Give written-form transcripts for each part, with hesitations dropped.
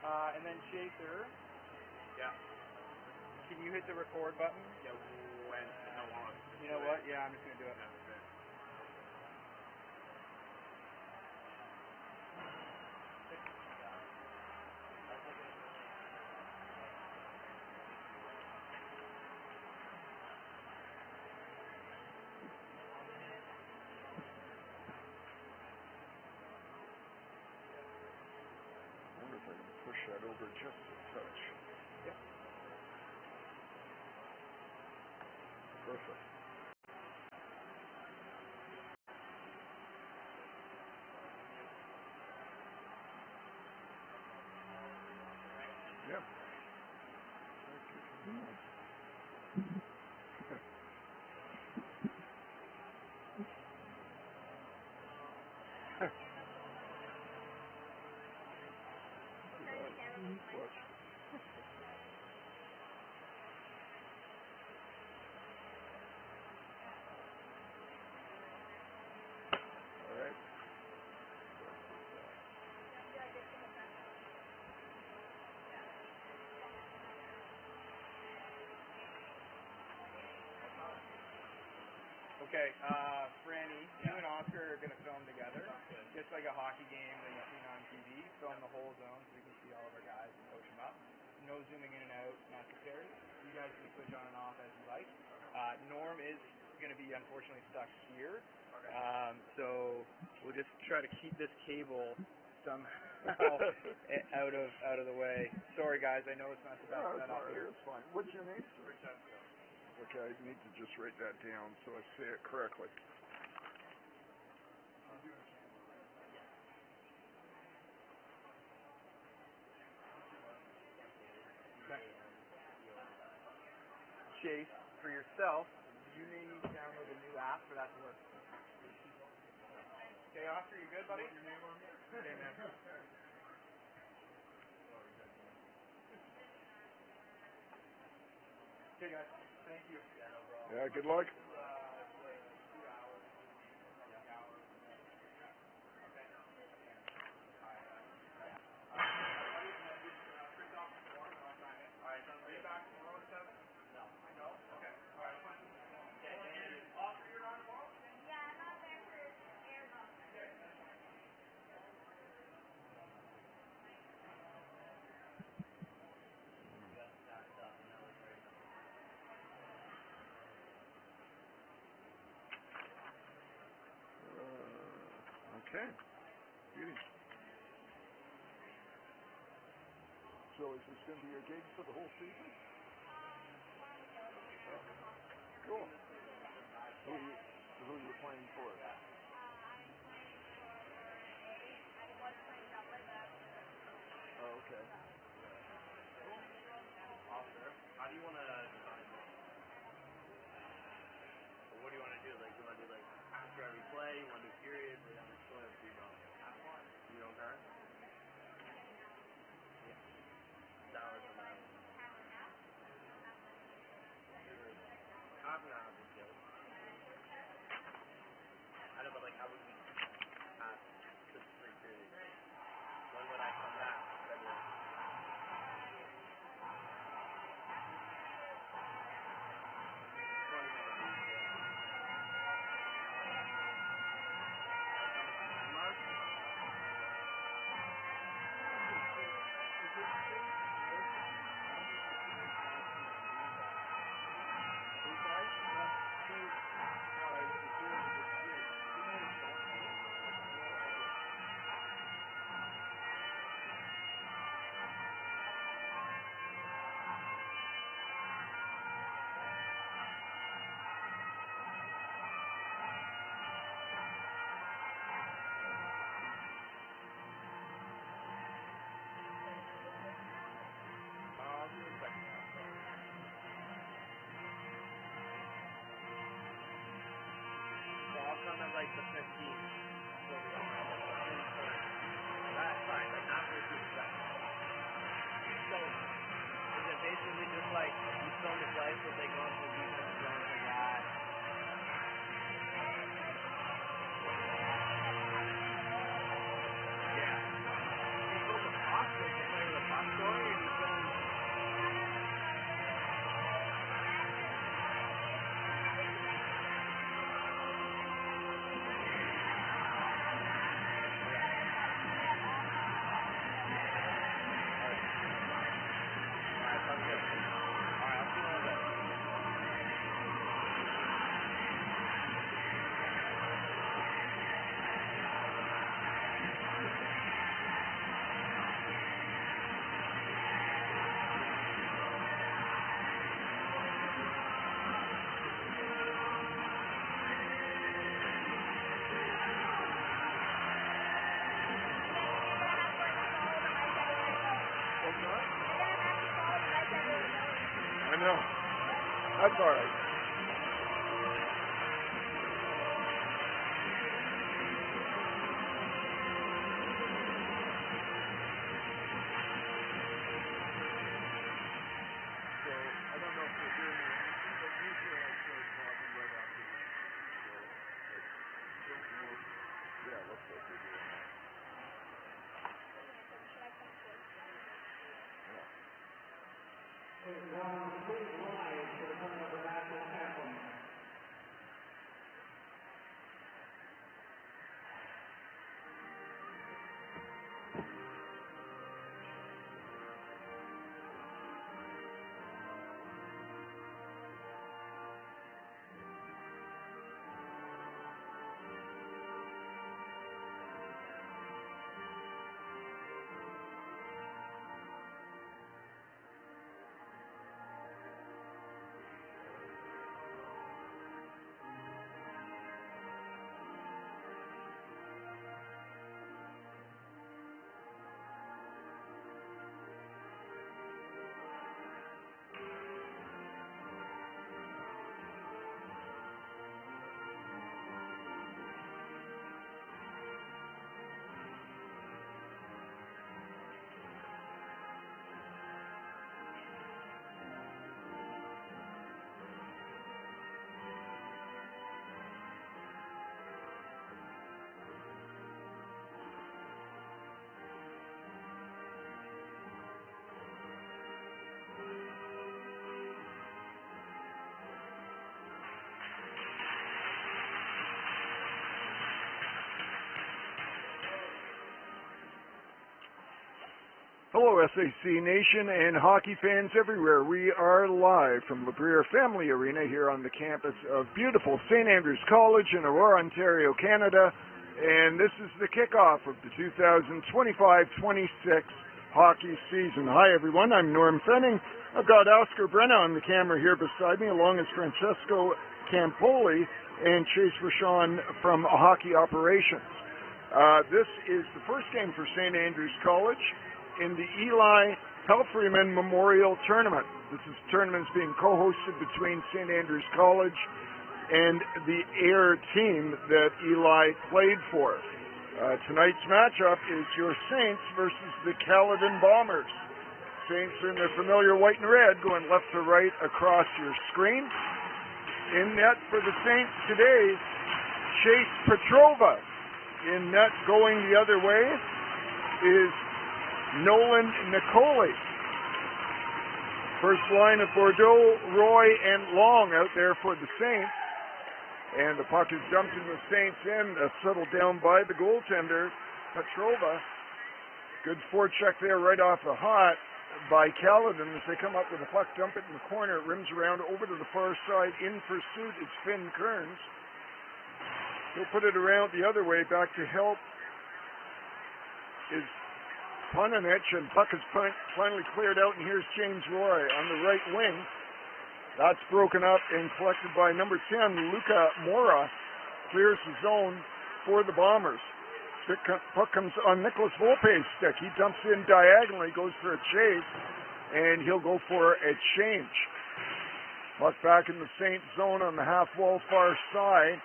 And then Chaser. Yeah. Can you hit the record button? Yeah, when? No, on. You know what? Yeah, I'm just going to do it. I wonder if I can push that over just a touch. Yep. Perfect. Yep. Thank you. What? All right. Okay, Franny, you and Oscar are going to film together, just like a hockey game that you've seen on TV. Film the whole zone so we can see all of our guys and coach them up. No zooming in and out necessary. You guys can switch on and off as you like. Norm is going to be unfortunately stuck here, so we'll just try to keep this cable somehow out of the way. Sorry guys, I know it's not the best setup here. It's fine. What's your name, sir? Okay, I need to just write that down so I say it correctly. Okay. Chase, for yourself, you may need to download a new app for that to work. Okay, Oscar, you good, buddy? Your name on me? Okay, man. Okay, guys. Thank you. Yeah, good luck. Alright, are you back tomorrow at 7? No. No? Okay. Alright, fine. Okay, and Oscar, you're on tomorrow? Yeah, I'm not there for airboat. Okay. Beauty. So is this going to be your gig for the whole season? Cool. Who are you playing for? I'm playing for I was playing double that. Oh, okay. Cool. Oscar, how do you want to design this? Or what do you want to do? Like, do you want to do like after every play? You want to do periods? Or you want to show it to you? You don't care? Yeah. That was a matter. Half and half is good. I know, but like, how would we pass the 3 periods? When would I come back? Like the 15th. That's fine, like not for 2 seconds. So, is it basically just like you film the play so they go into the defensive zone like that? Yeah. They go to the box, they can play with a box. I know. That's all right. So, I don't know if they're doing it, but usually I start talking right after this. So, yeah, looks like they're doing that. Hello, SAC Nation and hockey fans everywhere. We are live from Labriere Family Arena here on the campus of beautiful St. Andrews College in Aurora, Ontario, Canada. And this is the kickoff of the 2025-26 hockey season. Hi, everyone. I'm Norm Fenning. I've got Oscar Brenna on the camera here beside me, along with Francesco Campoli and Chase Rashawn from Hockey Operations. This is the first game for St. Andrews College in the Eli Palfreyman Memorial Tournament. This tournament is being co-hosted between St. Andrews College and the Air team that Eli played for. Tonight's matchup is your Saints versus the Caledon Bombers. Saints in their familiar white and red, going left to right across your screen. In net for the Saints today, Chase Petrova. In net going the other way is Nolan Nicoli. First line of Bordeaux, Roy, and Long out there for the Saints. And the puck is dumped in the Saints' end, settled down by the goaltender, Petrova. Good forecheck there right off the hot by Caledon as they come up with the puck, dump it in the corner. It rims around over to the far side. In pursuit is Finn Kearns. He'll put it around the other way. Back to help is Punanich, and puck is finally cleared out, and here's James Roy on the right wing. That's broken up and collected by number 10, Luca Mora. Clears the zone for the Bombers. Puck comes on Nicholas Volpe's stick. He dumps in diagonally, goes for a chase, and he'll go for a change. Puck back in the Saint zone on the half wall far side.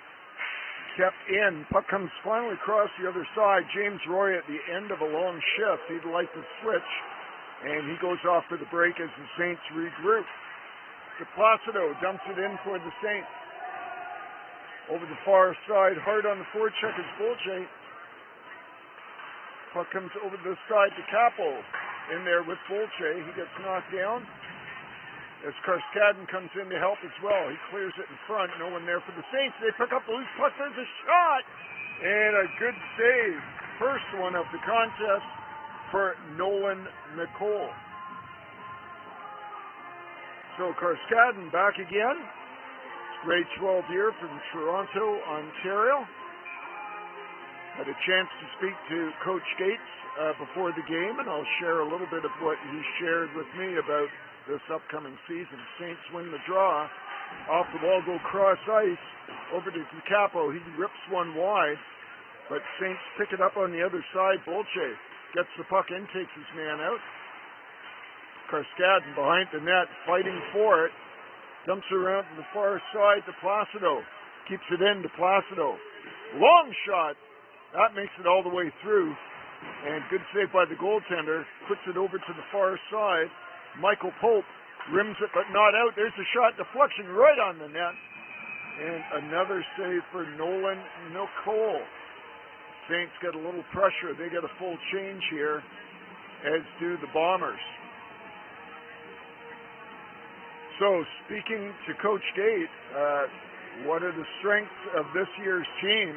Kept in. Puck comes finally across the other side. James Roy at the end of a long shift. He'd like to switch, and he goes off for the break as the Saints regroup. DePlacido dumps it in for the Saints. Over the far side, hard on the forecheck is Bolche. Puck comes over to the side to Capo. In there with Bolche. He gets knocked down. As Caledon comes in to help as well. He clears it in front. No one there for the Saints. They pick up the loose puck. There's a shot. And a good save. First one of the contest for Nolan Nicole. So Caledon back again. Grade 12 year from Toronto, Ontario. Had a chance to speak to Coach Gates before the game, and I'll share a little bit of what he shared with me about this upcoming season. Saints win the draw. Off the ball, go cross ice over to Capo. He rips one wide, but Saints pick it up on the other side. Bolche gets the puck in, takes his man out. Carskadon behind the net, fighting for it. Dumps around to the far side to Placido. Keeps it in to Placido. Long shot. That makes it all the way through. And good save by the goaltender. Puts it over to the far side. Michael Pope rims it but not out. There's a shot deflection right on the net. And another save for Nolan Nicole. Saints get a little pressure. They get a full change here, as do the Bombers. So, speaking to Coach Gate, what are the strengths of this year's team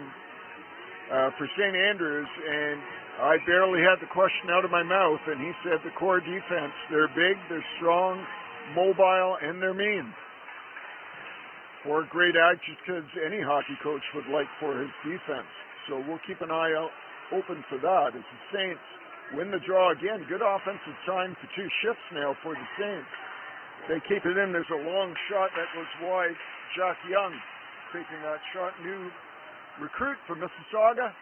for St. Andrews? And I barely had the question out of my mouth, and he said the core defense. They're big, they're strong, mobile, and they're mean. 4 great adjectives any hockey coach would like for his defense. So we'll keep an eye out open for that as the Saints win the draw again. Good offensive time for 2 shifts now for the Saints. They keep it in. There's a long shot that goes wide. Jack Young taking that shot. New recruit from Mississauga.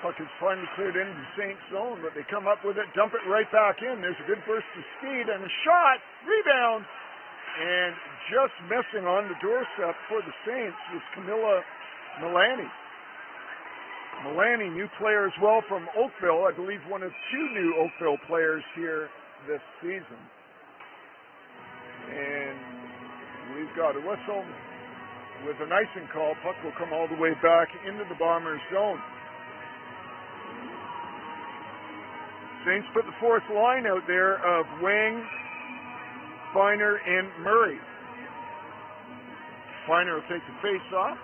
Puck is finally cleared into the Saints zone, but they come up with it, dump it right back in. There's a good burst of speed and a shot. Rebound. And just missing on the doorstep for the Saints was Camilla Milani. Milani, new player as well from Oakville. I believe one of 2 new Oakville players here this season. And we've got a whistle with an icing call. Puck will come all the way back into the Bombers' zone. Saints put the 4th line out there of Wang, Feiner, and Murray. Feiner will take the face off.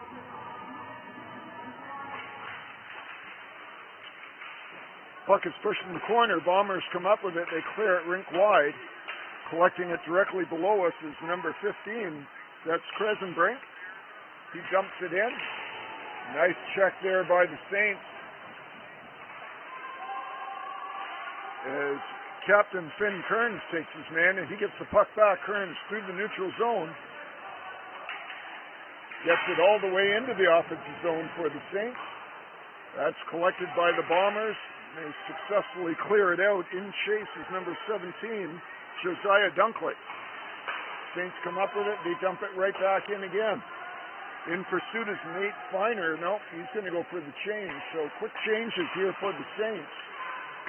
Puck is pushed in the corner. Bombers come up with it. They clear it rink wide. Collecting it directly below us is number 15. That's Kresenbrink. He dumps it in. Nice check there by the Saints. As Captain Finn Kearns takes his man, and he gets the puck back. Kearns through the neutral zone. Gets it all the way into the offensive zone for the Saints. That's collected by the Bombers. They successfully clear it out. In chase is number 17, Josiah Dunkley. Saints come up with it. They dump it right back in again. In pursuit is Nate Feiner. Nope, he's going to go for the change. So quick changes here for the Saints.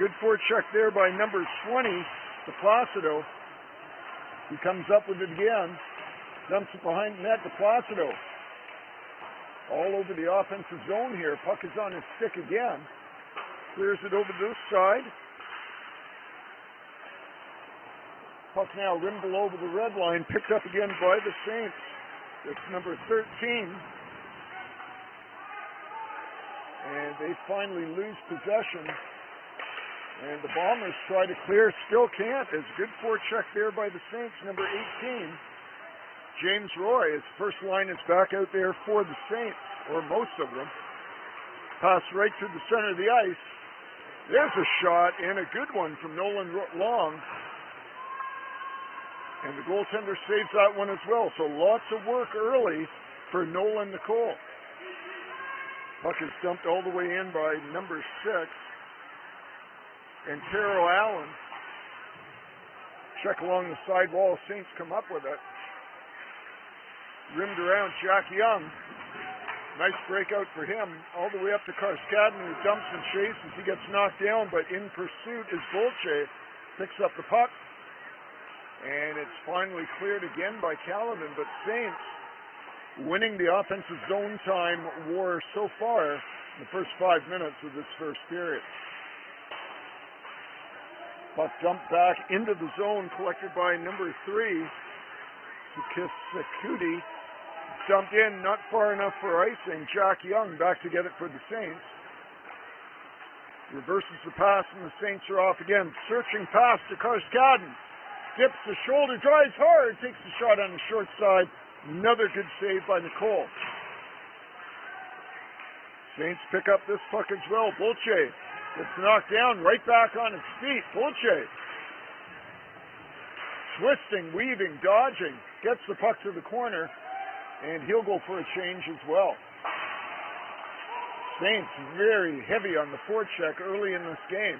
Good forecheck there by number 20, to Placido. He comes up with it again. Dumps it behind net to Placido. All over the offensive zone here. Puck is on his stick again. Clears it over this side. Puck now rimmed over the red line. Picked up again by the Saints. It's number 13. And they finally lose possession. And the Bombers try to clear. Still can't. There's a good forecheck there by the Saints. Number 18. James Roy. His first line is back out there for the Saints. Or most of them. Pass right through the center of the ice. There's a shot, and a good one from Nolan Long. And the goaltender saves that one as well. So lots of work early for Nolan Nicole. Puck is dumped all the way in by number 6. And Taro Allen. Check along the side wall. Saints come up with it. Rimmed around Jack Young. Nice breakout for him. All the way up to Carskadon, who dumps and chases. He gets knocked down, but in pursuit is Bolche. Picks up the puck. And it's finally cleared again by Caledon. But Saints winning the offensive zone time war so far in the first 5 minutes of this first period. Puck dumped back into the zone, collected by number 3, Sukisakudi. Dumped in, not far enough for icing. Jack Young back to get it for the Saints. Reverses the pass, and the Saints are off again. Searching pass to Carskadon. Dips the shoulder, drives hard, takes the shot on the short side. Another good save by Nicole. Saints pick up this puck as well. Bolche gets knocked down, right back on his feet. Bolche. Twisting, weaving, dodging. Gets the puck to the corner. And he'll go for a change as well. Saints very heavy on the forecheck early in this game.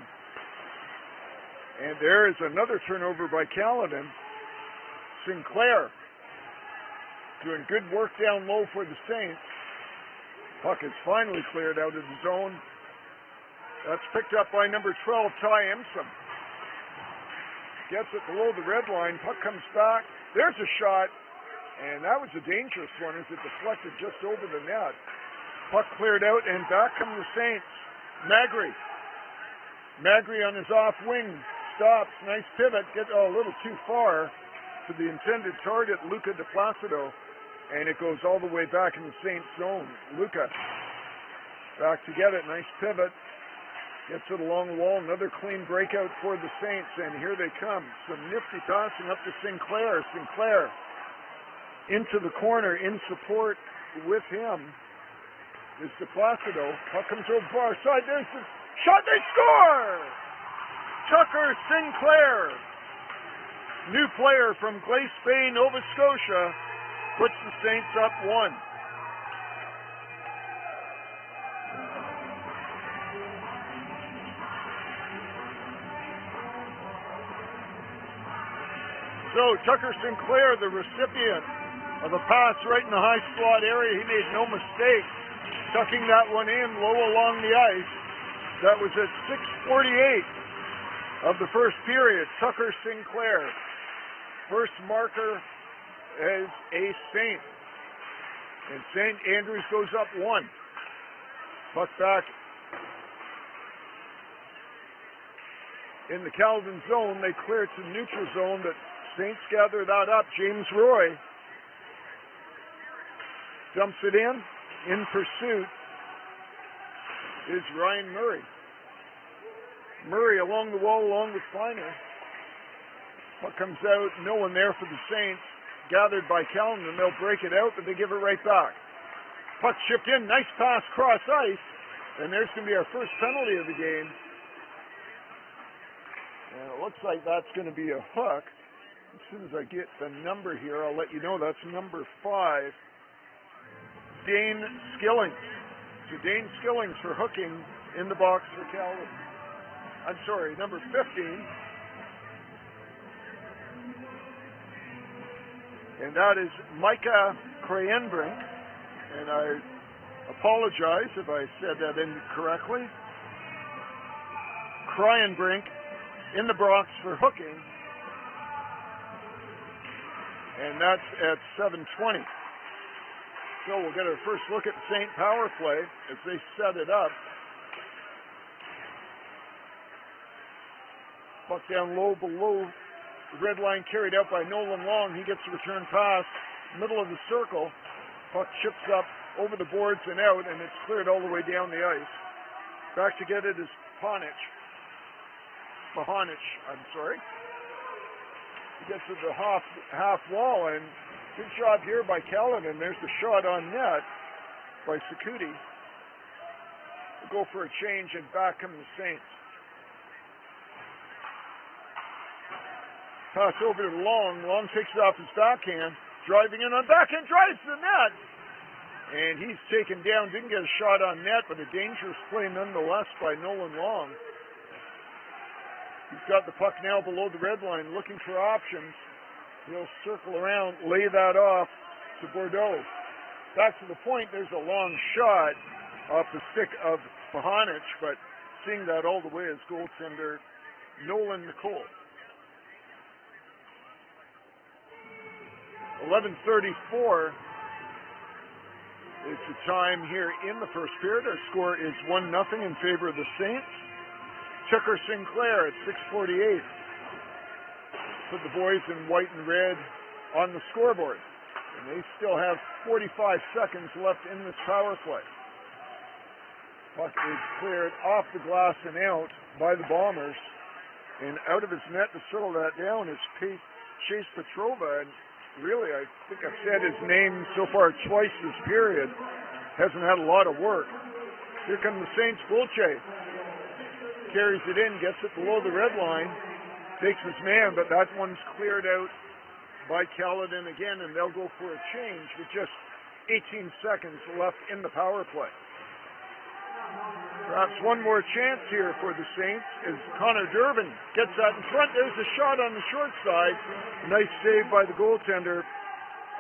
And there is another turnover by Caledon. Sinclair doing good work down low for the Saints. Puck is finally cleared out of the zone. That's picked up by number 12, Ty Emsom. Gets it below the red line. Puck comes back. There's a shot. And that was a dangerous one as it deflected just over the net. Puck cleared out, and back come the Saints. Magri on his off wing. Stops. Nice pivot. Gets a little too far to the intended target, Luca De Placido. And it goes all the way back in the Saints zone. Luca back to get it. Nice pivot. Gets it along the wall. Another clean breakout for the Saints. And here they come. Some nifty passing up to Sinclair. Sinclair into the corner in support with him is De Placido. Puck comes over far side. There's the shot. They score! Tucker Sinclair, new player from Glace Bay, Nova Scotia, puts the Saints up 1. So Tucker Sinclair, the recipient of a pass right in the high slot area. He made no mistake tucking that one in low along the ice. That was at 6:48 of the first period. Tucker Sinclair, first marker as a Saint. And St. Andrews goes up 1. Puck back in the Caledon zone. They clear it to the neutral zone, but Saints gather that up. James Roy dumps it in. In pursuit is Ryan Murray. Murray along the wall along with Feiner. Puck comes out. No one there for the Saints. Gathered by Caledon. They'll break it out, but they give it right back. Puck chipped in. Nice pass cross ice. And there's going to be our first penalty of the game. And it looks like that's going to be a hook. As soon as I get the number here, I'll let you know that's number 5. Dane Skillings. So Dane Skillings for hooking in the box for Caledon. I'm sorry, number 15. And that is Micah Krayenbrink. And I apologize if I said that incorrectly. Krayenbrink in the box for hooking. And that's at 7:20. So we'll get our first look at the Saint power play as they set it up. Puck down low below the red line, carried out by Nolan Long. He gets the return pass, middle of the circle. Puck chips up over the boards and out, and it's cleared all the way down the ice. Back to get it is Mahonich. He gets to the half wall, and good job here by Caledon. There's the shot on net by Sakuti. We'll go for a change, and back come the Saints. Pass over to Long. Long takes it off his backhand. Driving in on backhand, drives the net. And he's taken down. Didn't get a shot on net, but a dangerous play nonetheless by Nolan Long. He's got the puck now below the red line, looking for options. He'll circle around, lay that off to Bordeaux. Back to the point, there's a long shot off the stick of Mahonich, but seeing that all the way is goaltender Nolan Nicole. 11:34 is the time here in the first period. Our score is 1-0 in favor of the Saints. Tucker Sinclair at 6:48. Put the boys in white and red on the scoreboard. And they still have 45 seconds left in this power play. Puck is cleared off the glass and out by the Bombers. And out of his net to settle that down is Chase Petrova. And really, I think I've said his name so far twice this period. Hasn't had a lot of work. Here come the Saints. Bulche carries it in, gets it below the red line, takes his man, but that one's cleared out by Caledon again, and they'll go for a change with just 18 seconds left in the power play. Perhaps one more chance here for the Saints as Connor Durbin gets that in front. There's a shot on the short side. Nice save by the goaltender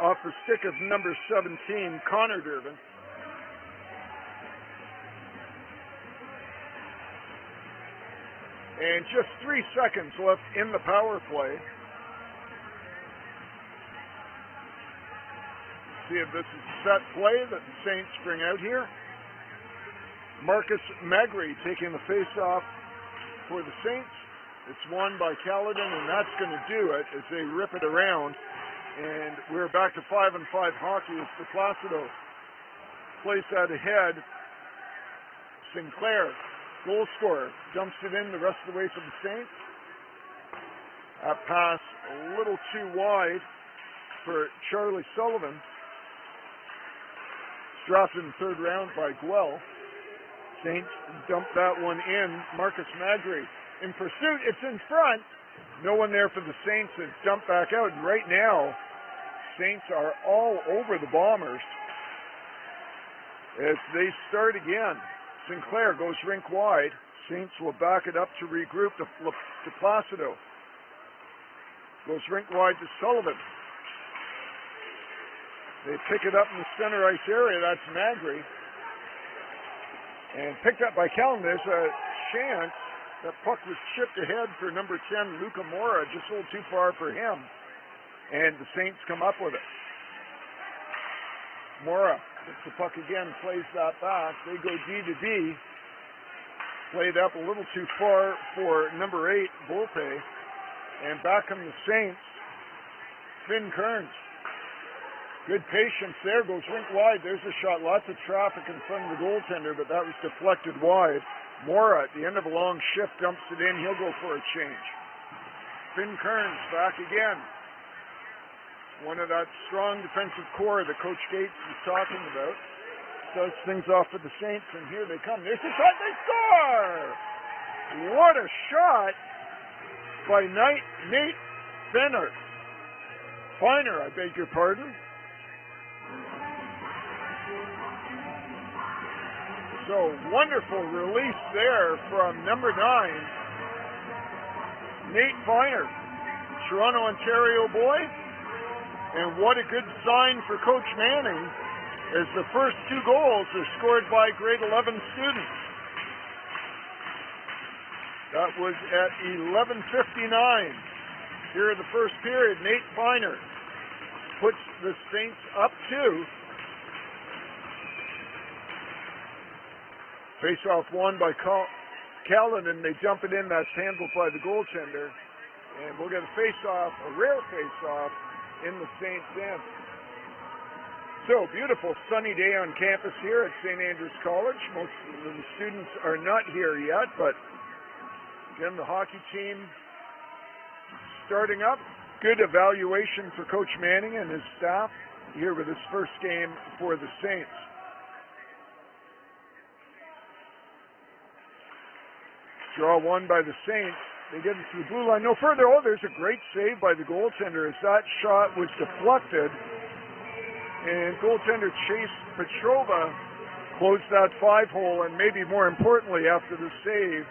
off the stick of number 17, Connor Durbin. And just 3 seconds left in the power play. See if this is a set play that the Saints bring out here. Marcus Magri taking the face-off for the Saints. It's won by Caledon, and that's going to do it as they rip it around. And we're back to 5-on-5 hockey as the Placido plays that ahead. Sinclair, goal scorer, dumps it in the rest of the way for the Saints. That pass a little too wide for Charlie Sullivan. Drafted in the third round by Guel. Saints dump that one in. Marcus Magri in pursuit. It's in front. No one there for the Saints. It's dumped back out. And right now, Saints are all over the Bombers as they start again. Sinclair goes rink wide. Saints will back it up to regroup to Placido. Goes rink wide to Sullivan. They pick it up in the center ice area. That's Magri. And picked up by Caledon. There's a chance that puck was chipped ahead for number 10, Luca Mora. Just a little too far for him. And the Saints come up with it. Mora gets the puck again, plays that back. They go D to D. Played up a little too far for number 8, Volpe. And back come the Saints. Finn Kearns. Good patience there, goes rink wide. There's a shot, lots of traffic in front of the goaltender, but that was deflected wide. Mora, at the end of a long shift, dumps it in. He'll go for a change. Finn Kearns back again. One of that strong defensive core that Coach Gates was talking about. Does things off for the Saints, and here they come. There's a shot, they score! What a shot by Nate Finer. I beg your pardon. So, wonderful release there from number 9, Nate Finer, Toronto, Ontario boy. And what a good sign for Coach Manning as the first 2 goals are scored by grade 11 students. That was at 11:59. Here in the first period, Nate Finer puts the Saints up 2. Face-off won by Caledon, and they dump it in. That's handled by the goaltender. And we'll get a face-off, a rare face-off, in the Saints' end. So, beautiful sunny day on campus here at St. Andrews College. Most of the students are not here yet, but again, the hockey team starting up. Good evaluation for Coach Manning and his staff here with his first game for the Saints. Draw won by the Saints. They get it to the blue line. No further. Oh, there's a great save by the goaltender as that shot was deflected. And goaltender Chase Petrova closed that 5-hole, and maybe more importantly, after the save,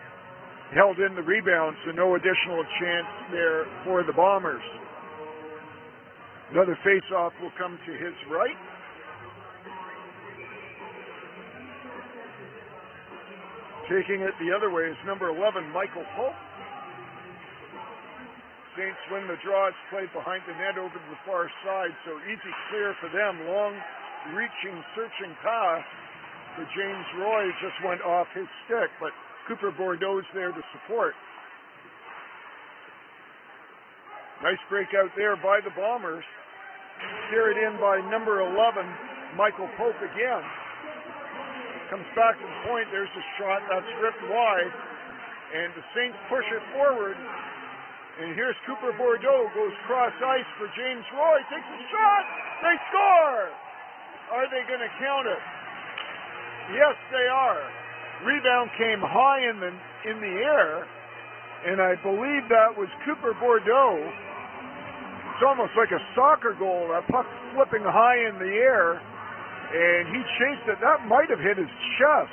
held in the rebound, so no additional chance there for the Bombers. Another face-off will come to his right. Taking it the other way is number 11, Michael Pope. Saints win the draw. It's played behind the net over to the far side, so easy clear for them. Long-reaching, searching pass for James Roy just went off his stick, but Cooper Bordeaux's there to support. Nice breakout there by the Bombers. Steered in by number 11, Michael Pope again. Comes back to the point. There's a shot that's ripped wide, and the Saints push it forward. And here's Cooper Bordeaux, goes cross ice for James Roy, takes a shot. They score. Are they going to count it? Yes, they are. Rebound came high in the air, and I believe that was Cooper Bordeaux. It's almost like a soccer goal. That puck flipping high in the air, and he chased it. That might have hit his chest.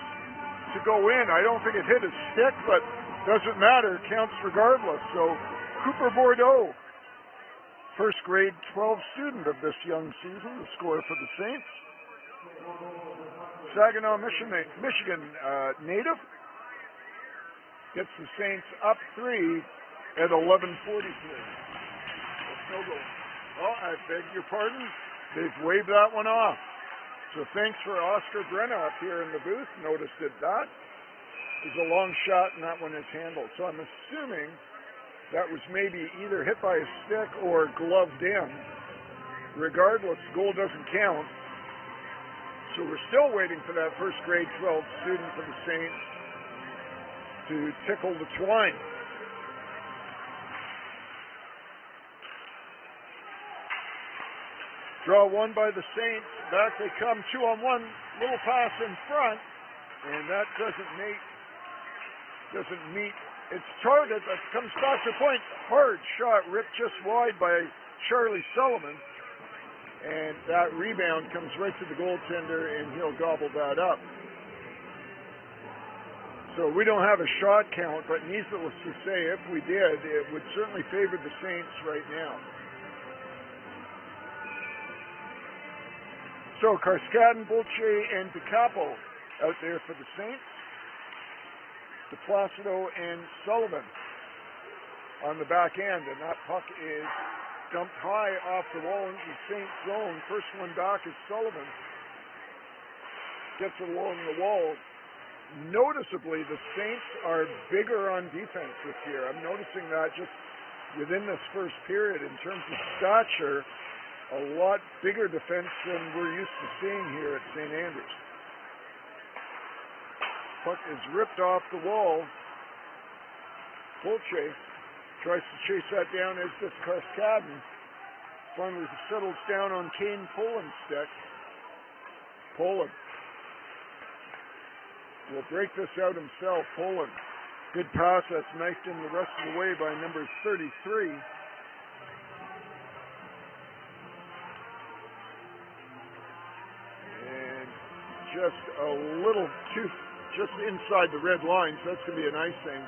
to go in. I don't think it hit his stick, but doesn't matter. It counts regardless. So Cooper Bordeaux, first grade 12 student of this young season, the score for the Saints. Saginaw, Michigan native gets the Saints up 3 at 11:43. No goal. Oh, I beg your pardon. They've waved that one off. So thanks for Oscar Brenna up here in the booth. Noticed that is a long shot and that one is handled. So I'm assuming that was maybe either hit by a stick or gloved in. Regardless, goal doesn't count. So we're still waiting for that first grade 12 student for the Saints to tickle the twine. Draw one by the Saints. Back they come, 2-on-1. Little pass in front, and that doesn't meet its target. That comes back to point. Hard shot ripped just wide by Charlie Sullivan, and that rebound comes right to the goaltender, and he'll gobble that up. So we don't have a shot count, but needless to say, if we did, it would certainly favor the Saints right now. So Carskaddon, Bolche, and DeCapo out there for the Saints. DePlacido and Sullivan on the back end, and that puck is dumped high off the wall into the Saints zone. First one back is Sullivan. Gets it along the wall. Noticeably, the Saints are bigger on defense this year. I'm noticing that just within this first period in terms of stature. A lot bigger defense than we're used to seeing here at St. Andrews. Puck is ripped off the wall. Bolche tries to chase that down as does Carskaddon. Finally settles down on Kane Poland's stick. Poland will break this out himself. Poland. Good pass. That's knifed in the rest of the way by number 33. Just a little too, just inside the red line, so that's going to be an icing.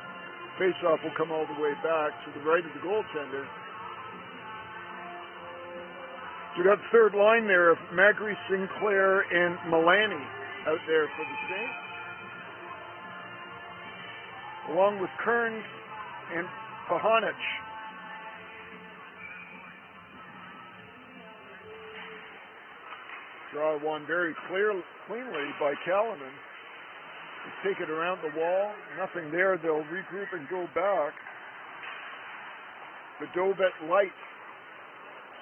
Face-off will come all the way back to the right of the goaltender. So we got the third line there of Magri, Sinclair, and Milani out there for the Saints. Along with Kearns and Pahanic. Draw one very cleanly by Caledon. They take it around the wall. Nothing there. They'll regroup and go back. The Dovet Light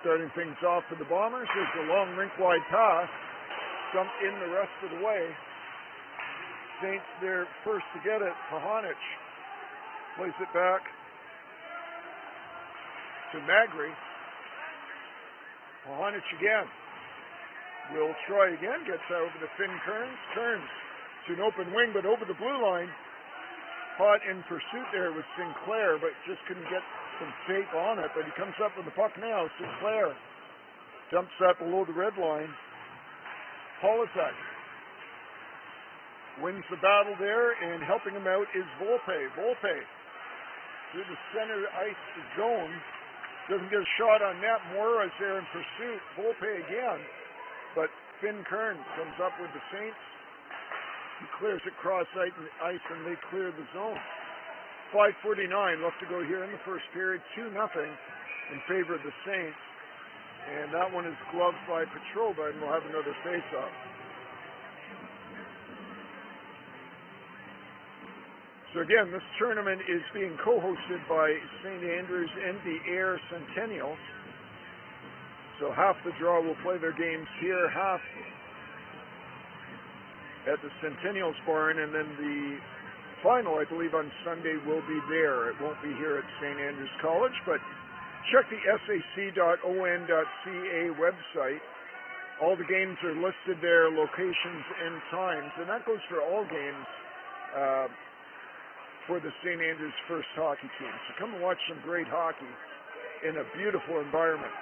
starting things off for the Bombers. There's a long rink-wide pass. Dumped in the rest of the way. Saints there first to get it. Pahanic plays it back to Magri. Pahanic again. Will try again, gets over to Finn Kearns. Kearns to an open wing, but over the blue line. Hot in pursuit there with Sinclair, but just couldn't get some shape on it. But he comes up with the puck now. Sinclair dumps that below the red line. Polizek wins the battle there, and helping him out is Volpe. Volpe through the center ice zone. Doesn't get a shot on net. Mora's there in pursuit. Volpe again. But Finn Kearns comes up with the Saints. He clears it cross ice and they clear the zone. 5:49 left to go here in the first period. 2-0 in favor of the Saints. And that one is gloved by Petrova, and we'll have another face-off. So again, this tournament is being co-hosted by St. Andrews and the Air Centennials. So half the draw will play their games here, half at the Centennials Barn, and then the final, I believe, on Sunday will be there. It won't be here at St. Andrews College, but check the sac.on.ca website. All the games are listed there, locations and times, and that goes for all games for the St. Andrews First hockey team. So come and watch some great hockey in a beautiful environment.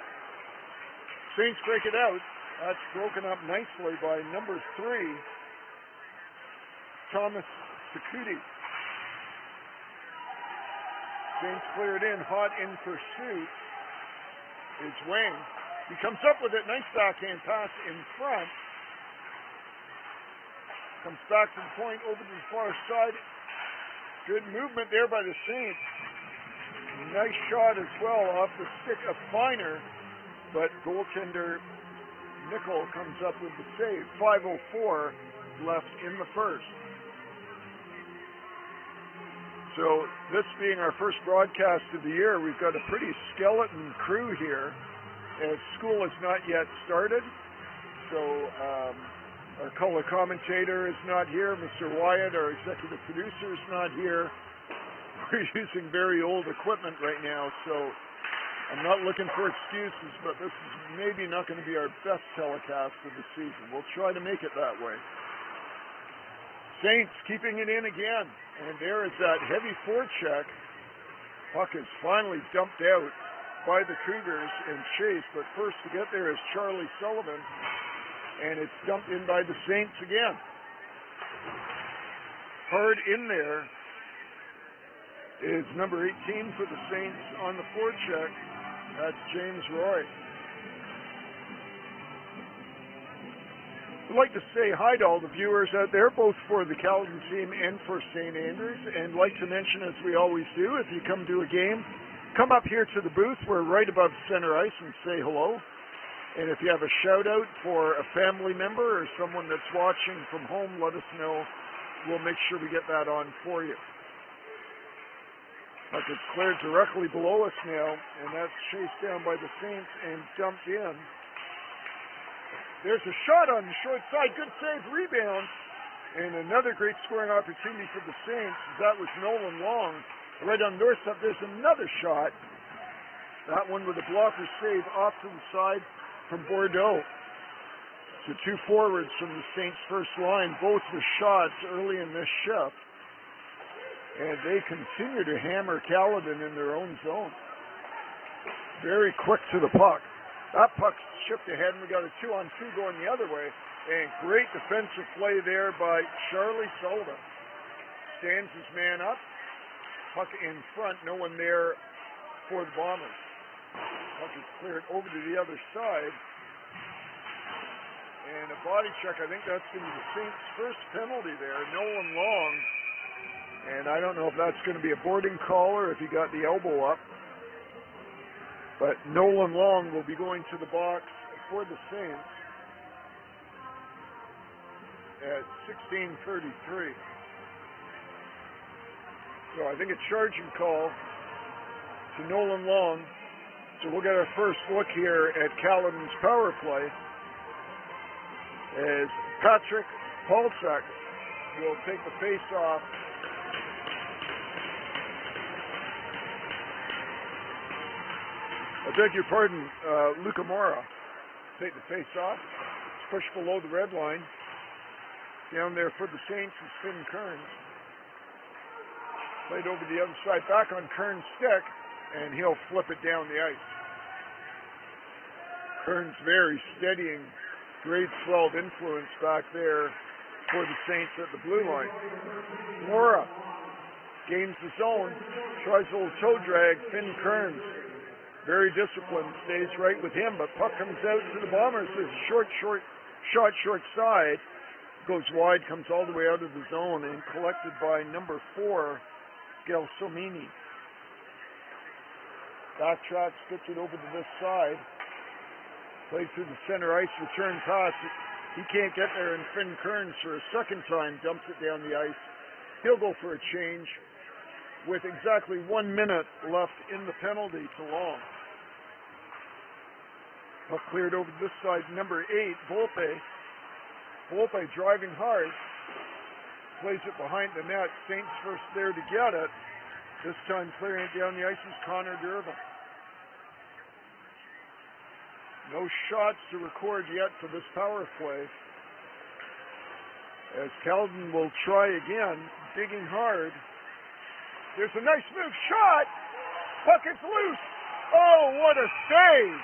Saints break it out. That's broken up nicely by number 3. Thomas Sakuti. Saints clear it in, hot in pursuit is Wang. He comes up with it, nice backhand pass in front. Comes back to the point, over to the far side. Good movement there by the Saints. Nice shot as well off the stick of Feiner, but goaltender Nickel comes up with the save. 5:04 left in the first. So this being our first broadcast of the year, we've got a pretty skeleton crew here, as school has not yet started. So our color commentator is not here. Mr. Wyatt, our executive producer, is not here. We're using very old equipment right now, so I'm not looking for excuses, but this is maybe not going to be our best telecast of the season. We'll try to make it that way. Saints keeping it in again, and there is that heavy forecheck. Puck is finally dumped out by the Cougars and chased, but first to get there is Charlie Sullivan, and it's dumped in by the Saints again. Hard in there is number 18 for the Saints on the forecheck. That's James Roy. I'd like to say hi to all the viewers out there, both for the Caledon team and for St. Andrews, and like to mention, as we always do, if you come to a game, come up here to the booth. We're right above center ice, and say hello. And if you have a shout out for a family member or someone that's watching from home, let us know. We'll make sure we get that on for you. Puck is cleared directly below us now, and that's chased down by the Saints and dumped in. There's a shot on the short side. Good save, rebound. And another great scoring opportunity for the Saints. That was Nolan Long. Right on the north side, there's another shot. That one with a blocker save off to the side from Bordeaux. So two forwards from the Saints' first line, both with shots early in this shift. And they continue to hammer Caledon in their own zone. Very quick to the puck. That puck's chipped ahead, and we got a 2-on-2 going the other way. And great defensive play there by Charlie Sullivan. Stands his man up. Puck in front, no one there for the Bombers. Puck is cleared over to the other side. And a body check, I think that's going to be the Saints' first penalty there. Nolan Long. And I don't know if that's going to be a boarding call or if he got the elbow up. But Nolan Long will be going to the box for the Saints at 16:33. So I think a charging call to Nolan Long. So we'll get our first look here at Caledon's power play as Patrick Paulsek will take the face-off. I beg your pardon, Luca Mora. Take the face off. Push below the red line. Down there for the Saints is Finn Kearns. Played over the other side, back on Kearns' stick, and he'll flip it down the ice. Kearns very steadying, grade 12 influence back there for the Saints at the blue line. Mora gains the zone, tries a little toe drag. Finn Kearns, very disciplined, stays right with him, but puck comes out to the Bombers. This short side, goes wide, comes all the way out of the zone, and collected by number 4, Gelsomini. Backtracks, gets it over to this side, plays through the center ice, return pass. He can't get there, and Finn Kearns for a second time dumps it down the ice. He'll go for a change with exactly 1 minute left in the penalty to Long. Puck cleared over to this side, number 8, Volpe. Volpe driving hard, plays it behind the net. Saints first there to get it. This time clearing it down the ice is Connor Durbin. No shots to record yet for this power play, as Caledon will try again, digging hard. There's a nice move, shot! Puck is loose! Oh, what a save!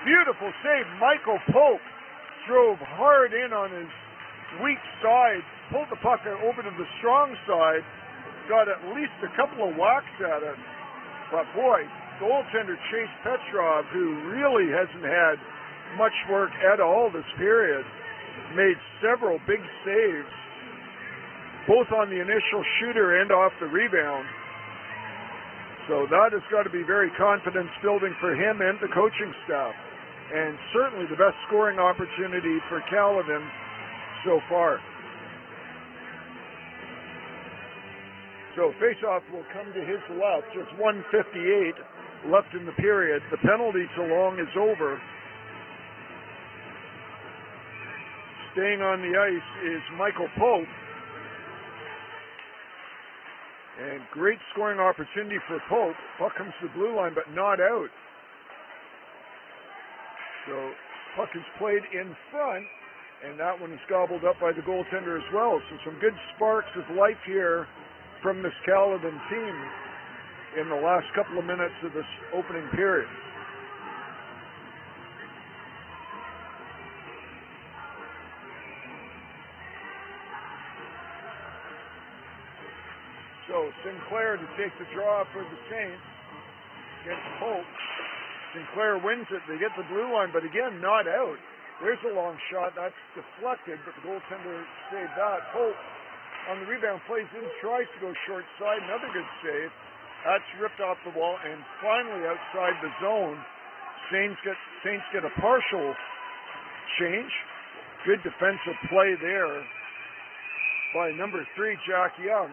Beautiful save. Michael Pope drove hard in on his weak side, pulled the puck over to the strong side, got at least a couple of whacks at it. But boy, goaltender Chase Petrov, who really hasn't had much work at all this period, made several big saves, both on the initial shooter and off the rebound. So that has got to be very confidence building for him and the coaching staff. And certainly the best scoring opportunity for Caledon so far. So faceoff will come to his left, just 1:58 left in the period. The penalty so long is over. Staying on the ice is Michael Pope. And great scoring opportunity for Pope. Puck comes to the blue line, but not out. So puck is played in front, and that one is gobbled up by the goaltender as well. So some good sparks of life here from this Caledon team in the last couple of minutes of this opening period. So Sinclair to take the draw for the Saints against Pope. Sinclair wins it. They get the blue line, but again, not out. There's a long shot. That's deflected, but the goaltender saved that. Pope on the rebound plays in, tries to go short side. Another good save. That's ripped off the wall, and finally outside the zone. Saints get a partial change. Good defensive play there by number 3, Jack Young.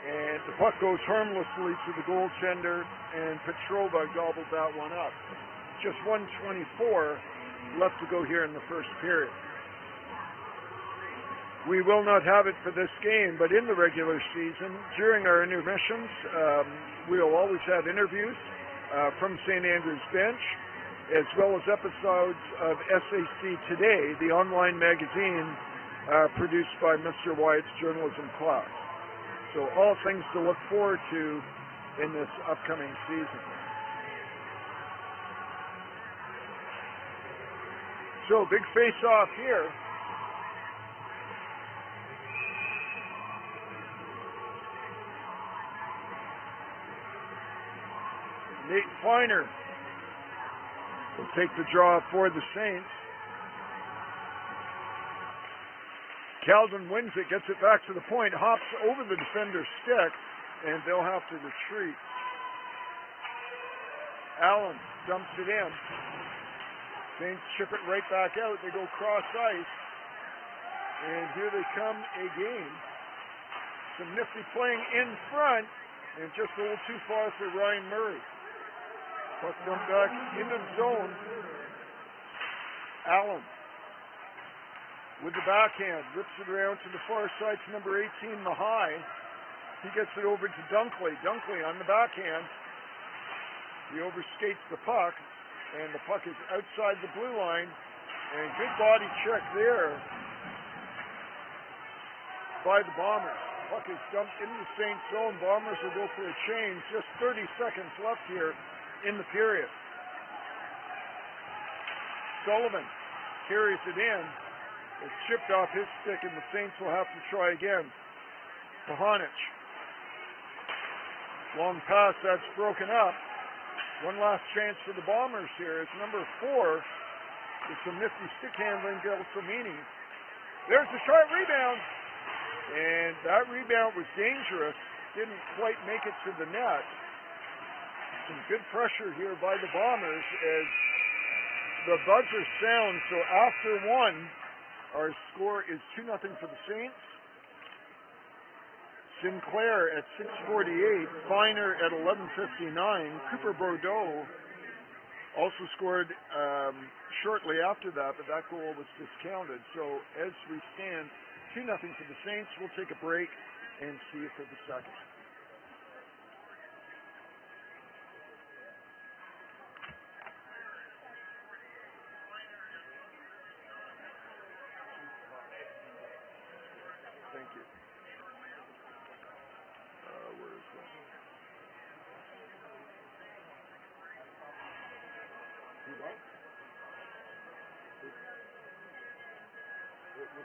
And the puck goes harmlessly to the goaltender, and Petrova gobbled that one up. Just 1:24 left to go here in the first period. We will not have it for this game, but in the regular season, during our intermissions, we'll always have interviews from St. Andrew's bench, as well as episodes of SAC Today, the online magazine produced by Mr. Wyatt's journalism class. So all things to look forward to in this upcoming season. So big face-off here. Nate Feiner will take the draw for the Saints. Caledon wins it, gets it back to the point, hops over the defender's stick, and they'll have to retreat. Allen dumps it in. Saints chip it right back out. They go cross ice. And here they come again. Some nifty playing in front, and just a little too far for Ryan Murray. Puck dumped back into the zone. Allen with the backhand, rips it around to the far side to number 18, Mahai. He gets it over to Dunkley. Dunkley on the backhand. He overskates the puck, and the puck is outside the blue line. And good body check there by the Bombers. Puck is dumped into the Saints zone. Bombers will go for a change. Just 30 seconds left here in the period. Sullivan carries it in. It's chipped off his stick, and the Saints will have to try again. Kohanic. Long pass, that's broken up. One last chance for the Bombers here. It's number 4. With some nifty stick handling, Gelsomini. There's the short rebound. And that rebound was dangerous. Didn't quite make it to the net. Some good pressure here by the Bombers as the buzzer sounds. So after one, our score is 2-0 for the Saints. Sinclair at 6:48, Feiner at 11:59. Cooper Bordeaux also scored shortly after that, but that goal was discounted. So as we stand, 2-0 for the Saints. We'll take a break and see you for the second. Thank you. Where is that? You what? It was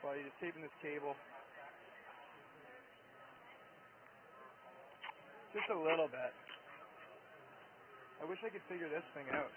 buddy. Just taping this cable. Just a little bit. I wish I could figure this thing out.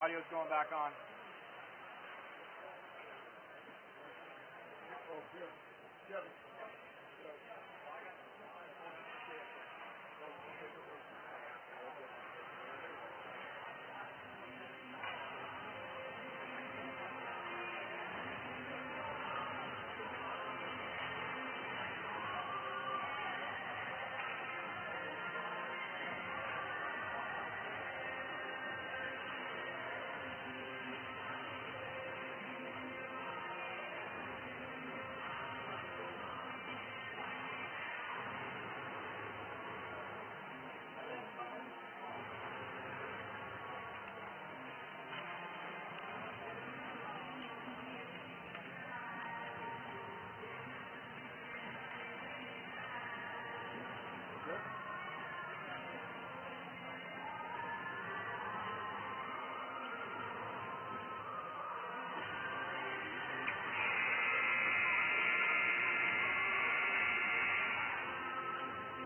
Audio's going back on. Oh, here. Kevin.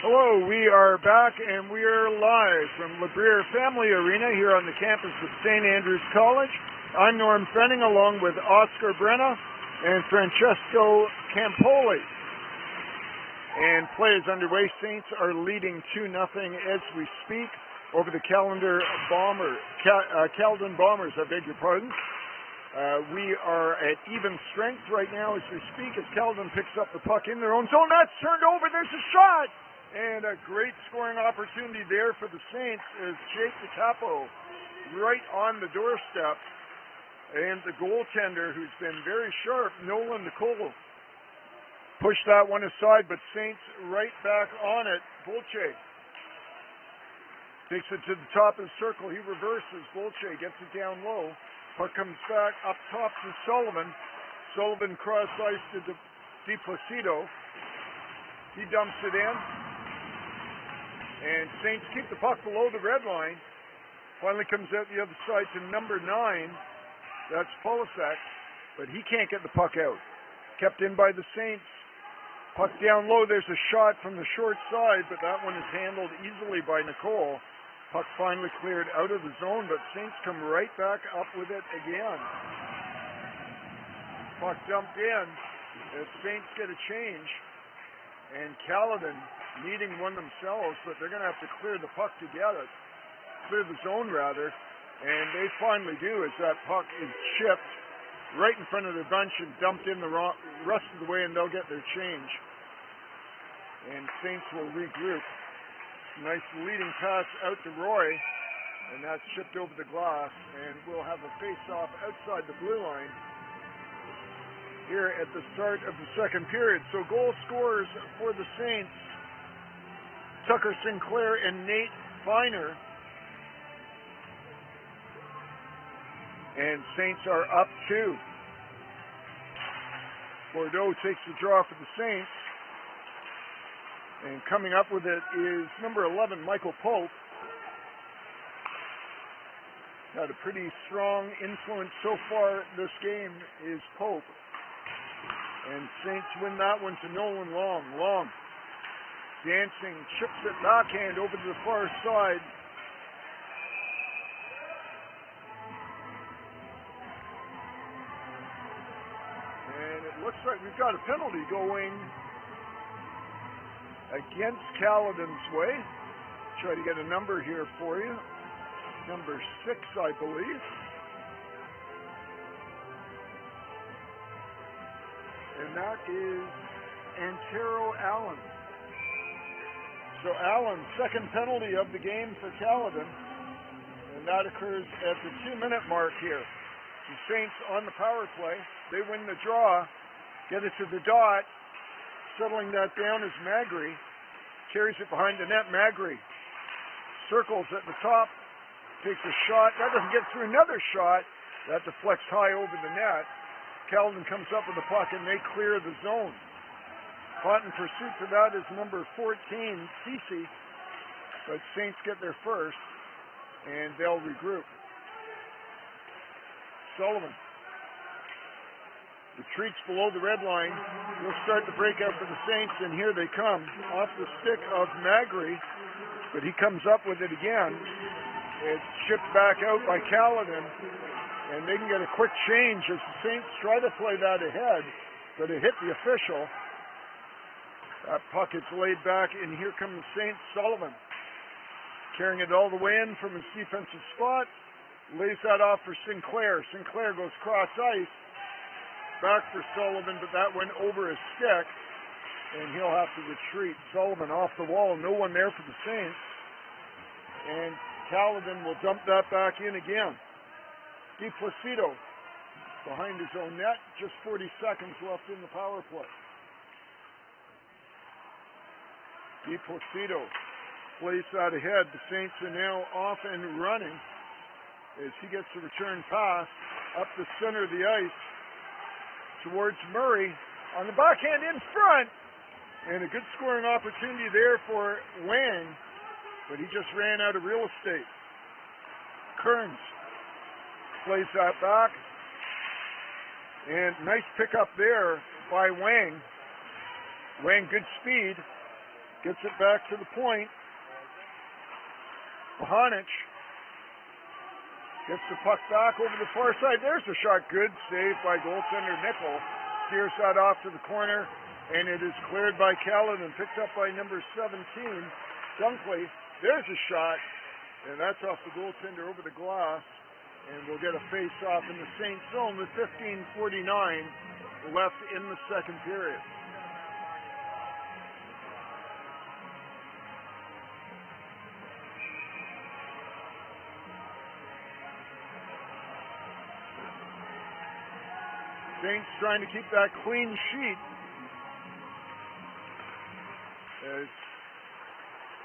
Hello, we are back and we are live from Labrier Family Arena here on the campus of St. Andrews College. I'm Norm Fenning along with Oscar Brenna and Francesco Campoli. And play is underway. Saints are leading 2-0 as we speak over the Caledon Bombers, I beg your pardon. We are at even strength right now as we speak as Caledon picks up the puck in their own zone. That's turned over. There's a shot. And a great scoring opportunity there for the Saints as Jake DiCapo right on the doorstep. And the goaltender, who's been very sharp, Nolan Nicole, pushed that one aside, but Saints right back on it. Bolche takes it to the top of the circle. He reverses. Bolche gets it down low. Puck comes back up top to Sullivan. Sullivan cross ice to Di Placido. He dumps it in. And Saints keep the puck below the red line. Finally comes out the other side to number 9. That's Polasek. But he can't get the puck out. Kept in by the Saints. Puck down low. There's a shot from the short side, but that one is handled easily by Nicole. Puck finally cleared out of the zone, but Saints come right back up with it again. Puck dumped in as Saints get a change. And Caledon needing one themselves, but they're going to have to clear the puck to get it. Clear the zone, rather. And they finally do, as that puck is chipped right in front of their bench and dumped in the rest of the way, and they'll get their change. And Saints will regroup. Nice leading pass out to Roy, and that's chipped over the glass, and we'll have a face-off outside the blue line. here at the start of the second period. So goal scorers for the Saints, Tucker Sinclair and Nate Finer. And Saints are up 2. Bordeaux takes the draw for the Saints. And coming up with it is number 11, Michael Pope. Had a pretty strong influence so far this game is Pope. And Saints win that one to Nolan Long. Long dancing, chips it backhand over to the far side. And it looks like we've got a penalty going against Caledon's way. Try to get a number here for you. Number 6, I believe. And that is Antero Allen. So Allen, second penalty of the game for Caledon. And that occurs at the 2-minute mark here. The Saints on the power play. They win the draw, get it to the dot. Settling that down is Magri. Carries it behind the net. Magri circles at the top. Takes a shot. That doesn't get through. Another shot. That deflects high over the net. Caledon comes up with the puck and they clear the zone. Hot in pursuit for that is number 14, Cece. But Saints get there first and they'll regroup. Sullivan retreats below the red line. We'll start the breakout for the Saints, and here they come off the stick of Magri. But he comes up with it again. It's shipped back out by Caledon, and they can get a quick change as the Saints try to play that ahead, but it hit the official. That puck is laid back, and here comes the Saints. Sullivan carrying it all the way in from his defensive spot, lays that off for Sinclair. Sinclair goes cross ice, back for Sullivan, but that went over his stick, and he'll have to retreat. Sullivan off the wall, no one there for the Saints, and Caledon will dump that back in again. Di Placido behind his own net. Just 40 seconds left in the power play. Di Placido plays that ahead. The Saints are now off and running as he gets the return pass up the center of the ice towards Murray on the backhand in front. And a good scoring opportunity there for Wang, but he just ran out of real estate. Kearns plays that back. And nice pickup there by Wang. Wang, good speed. Gets it back to the point. Bohanich gets the puck back over the far side. There's the shot. Good save by goaltender Nickel. Steers that off to the corner. And it is cleared by Caledon. Picked up by number 17, Dunkley. There's a shot. And that's off the goaltender over the glass. And we'll get a face-off in the Saints zone with 15:49 left in the second period. Saints trying to keep that clean sheet as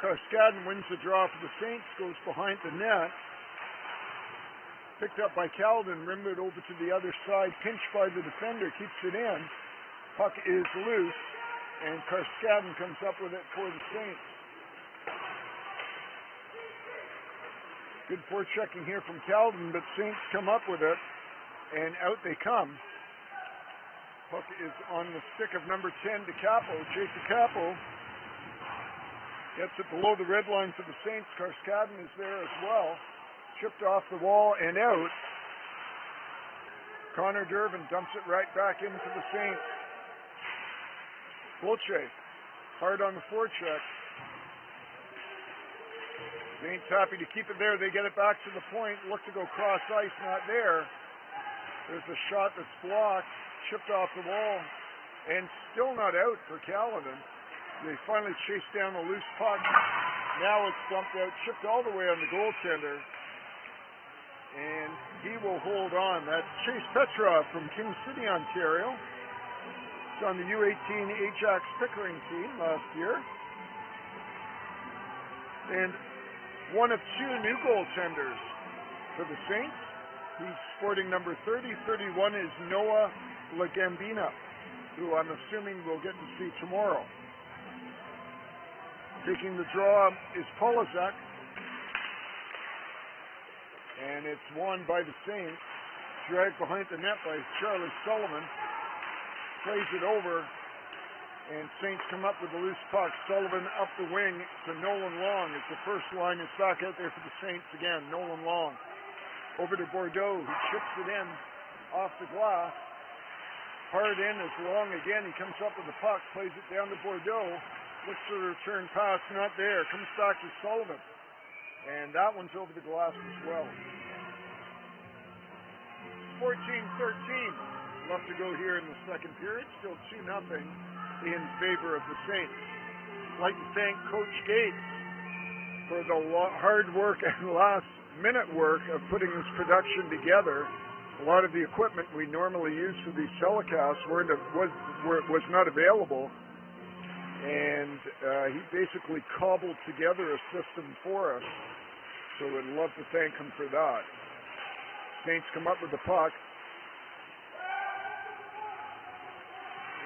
Caledon wins the draw for the Saints, goes behind the net. Picked up by Caledon, rimmed it over to the other side, pinched by the defender, keeps it in. Puck is loose, and Caledon comes up with it for the Saints. Good forechecking here from Caledon, but Saints come up with it, and out they come. Puck is on the stick of number 10, DeCapo. Jake DeCapo gets it below the red line for the Saints. Caledon is there as well. Chipped off the wall and out. Connor Durbin dumps it right back into the Saints. Bolche, hard on the forecheck. Saints happy to keep it there. They get it back to the point. Look to go cross ice, not there. There's a shot that's blocked. Chipped off the wall. And still not out for Caledon. They finally chase down a loose puck. Now it's dumped out, chipped all the way on the goaltender. And he will hold on. That's Chase Petrov from King City, Ontario. He's on the U18 Ajax Pickering team last year. And one of two new goaltenders for the Saints. He's sporting number 30. 31 is Noah Lagambina, who I'm assuming we'll get to see tomorrow. Taking the draw is Polizak. And it's won by the Saints. Dragged behind the net by Charlie Sullivan. Plays it over. And Saints come up with the loose puck. Sullivan up the wing to Nolan Long. It's the first line. It's back out there for the Saints again. Nolan Long. Over to Bordeaux, who chips it in off the glass. Hard in is Long again. He comes up with the puck. Plays it down to Bordeaux. Looks for the return pass. Not there. Comes back to Sullivan. And that one's over the glass as well. 14-13. Left to go here in the second period. Still 2-0 in favor of the Saints. I'd like to thank Coach Gates for the hard work and last-minute work of putting this production together. A lot of the equipment we normally use for these telecasts was not available. And he basically cobbled together a system for us. So we'd love to thank him for that. Saints come up with the puck.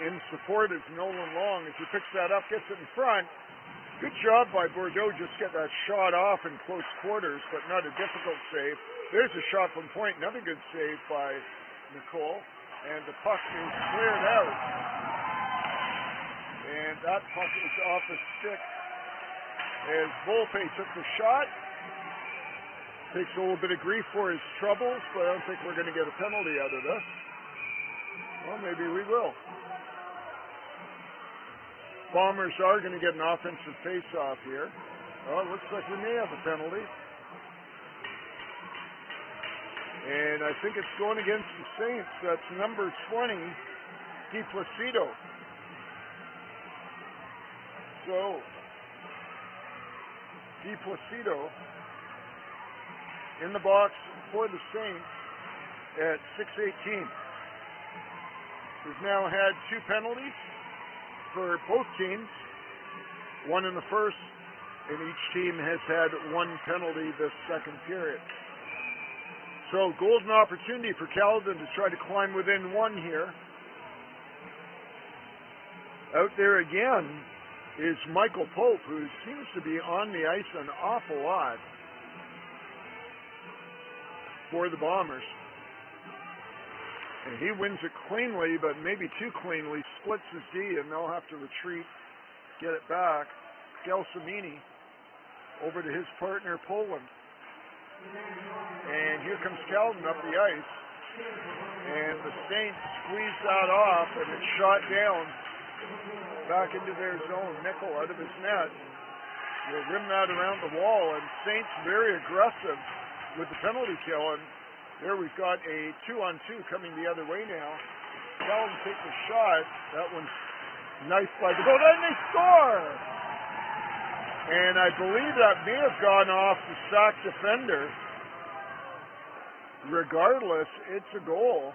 In support is Nolan Long. As he picks that up, gets it in front. Good job by Bordeaux, just get that shot off in close quarters, but not a difficult save. There's a shot from point. Another good save by Nicole. And the puck is cleared out. And that puck is off the stick as Volpe took the shot. Takes a little bit of grief for his troubles, but I don't think we're going to get a penalty out of this. Well, maybe we will. Bombers are going to get an offensive face-off here. Oh, it looks like we may have a penalty. And I think it's going against the Saints. That's number 20, Di Placido. So, Di Placido in the box for the Saints at 6:18. We've now had 2 penalties for both teams, one in the first, and each team has had 1 penalty this second period. So, golden opportunity for Caledon to try to climb within 1 here. Out there again is Michael Pope, who seems to be on the ice an awful lot for the Bombers. And he wins it cleanly, but maybe too cleanly. Splits his D, and they'll have to retreat, get it back. Gelsamini over to his partner, Poland. And here comes Caledon up the ice. And the Saints squeeze that off, and it's shot down back into their zone. Nickel out of his net. We'll rim that around the wall, and Saints very aggressive with the penalty kill. And there we've got a 2-on-2 coming the other way now. Caledon takes a shot. That one's knifed by the goal. Then they score! And I believe that may have gone off the sack defender. Regardless, it's a goal.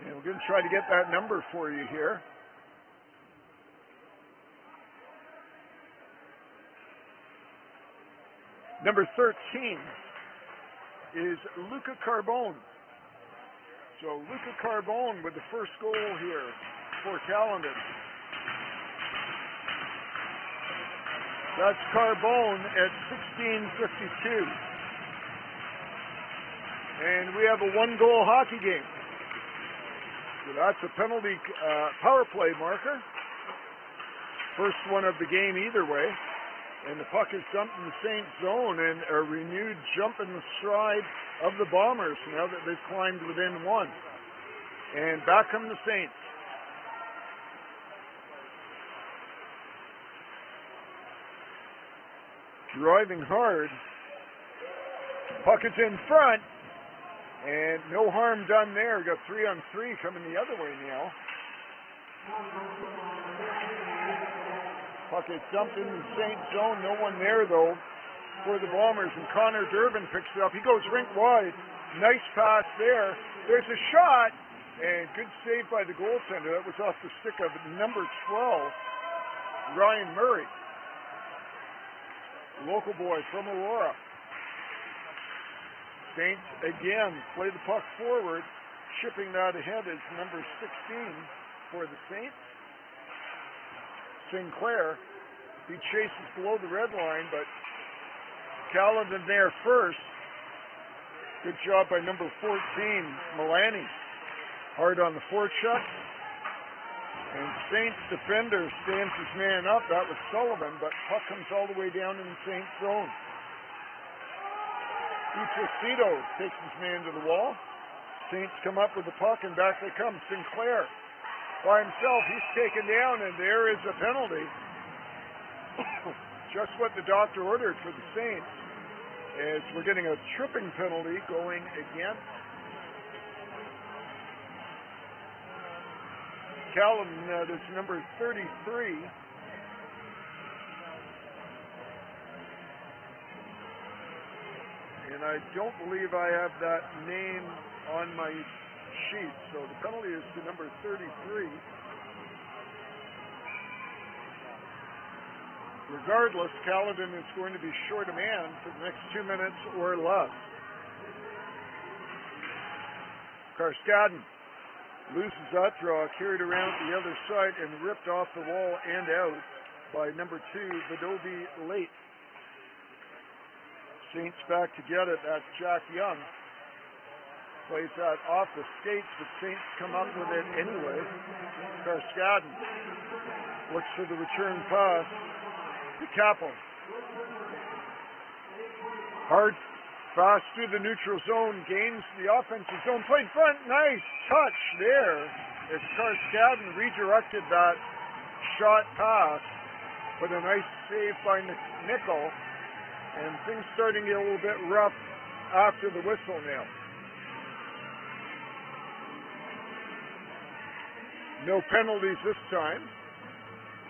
And we're going to try to get that number for you here. Number 13 is Luca Carbone. So Luca Carbone with the first goal here for Caledon. That's Carbone at 16:52. And we have a 1-goal hockey game. So that's a penalty power play marker. First one of the game either way. And the puck is dumped in the Saints zone, and a renewed jump in the stride of the Bombers now that they've climbed within 1. And back come the Saints. Driving hard. Puck is in front, and no harm done there. We've got 3-on-3 coming the other way now. Puck is dumped in the Saints zone. No one there, though, for the Bombers. And Connor Durbin picks it up. He goes rink wide. Nice pass there. There's a shot, And good save by the goaltender. That was off the stick of number 12, Ryan Murray. Local boy from Aurora. Saints again play the puck forward. Shipping that ahead is number 16 for the Saints. Sinclair. He chases below the red line, but Caledon there first. Good job by number 14, Milani. Hard on the forecheck. And Saints defender stands his man up. That was Sullivan, but puck comes all the way down in the Saints zone. Utracito takes his man to the wall. Saints come up with the puck, and back they come. Sinclair by himself. He's taken down, and there is a penalty. Just what the doctor ordered for the Saints, as we're getting a tripping penalty going again. Caledon, that's number 33. And I don't believe I have that name on my sheet. So the penalty is to number 33. Regardless, Caledon is going to be short a man for the next 2 minutes or less. Caledon loses that draw, carried around the other side and ripped off the wall and out by number 2, Vidovi Late. Saints back to get it. That's Jack Young. Plays that off the skates, but Saints come up with it anyway. Caledon looks for the return pass to Capel. Hard, fast through the neutral zone, gains the offensive zone, played front, nice touch there as Caledon redirected that shot pass, but a nice save by Nickel, and things starting to get a little bit rough after the whistle now. No penalties this time,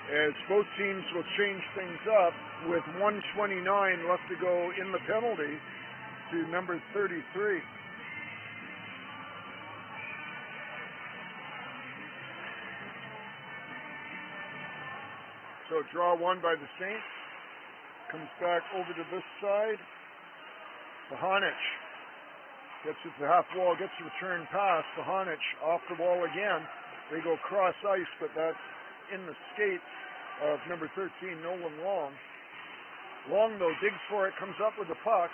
as both teams will change things up with 1:29 left to go in the penalty to number 33. So draw one by the Saints. Comes back over to this side. Pahanic gets it to the half wall, gets the return pass. Pahanic off the wall again. They go cross ice, but that's in the skates of number 13, Nolan Long. Long, though, digs for it, comes up with the puck,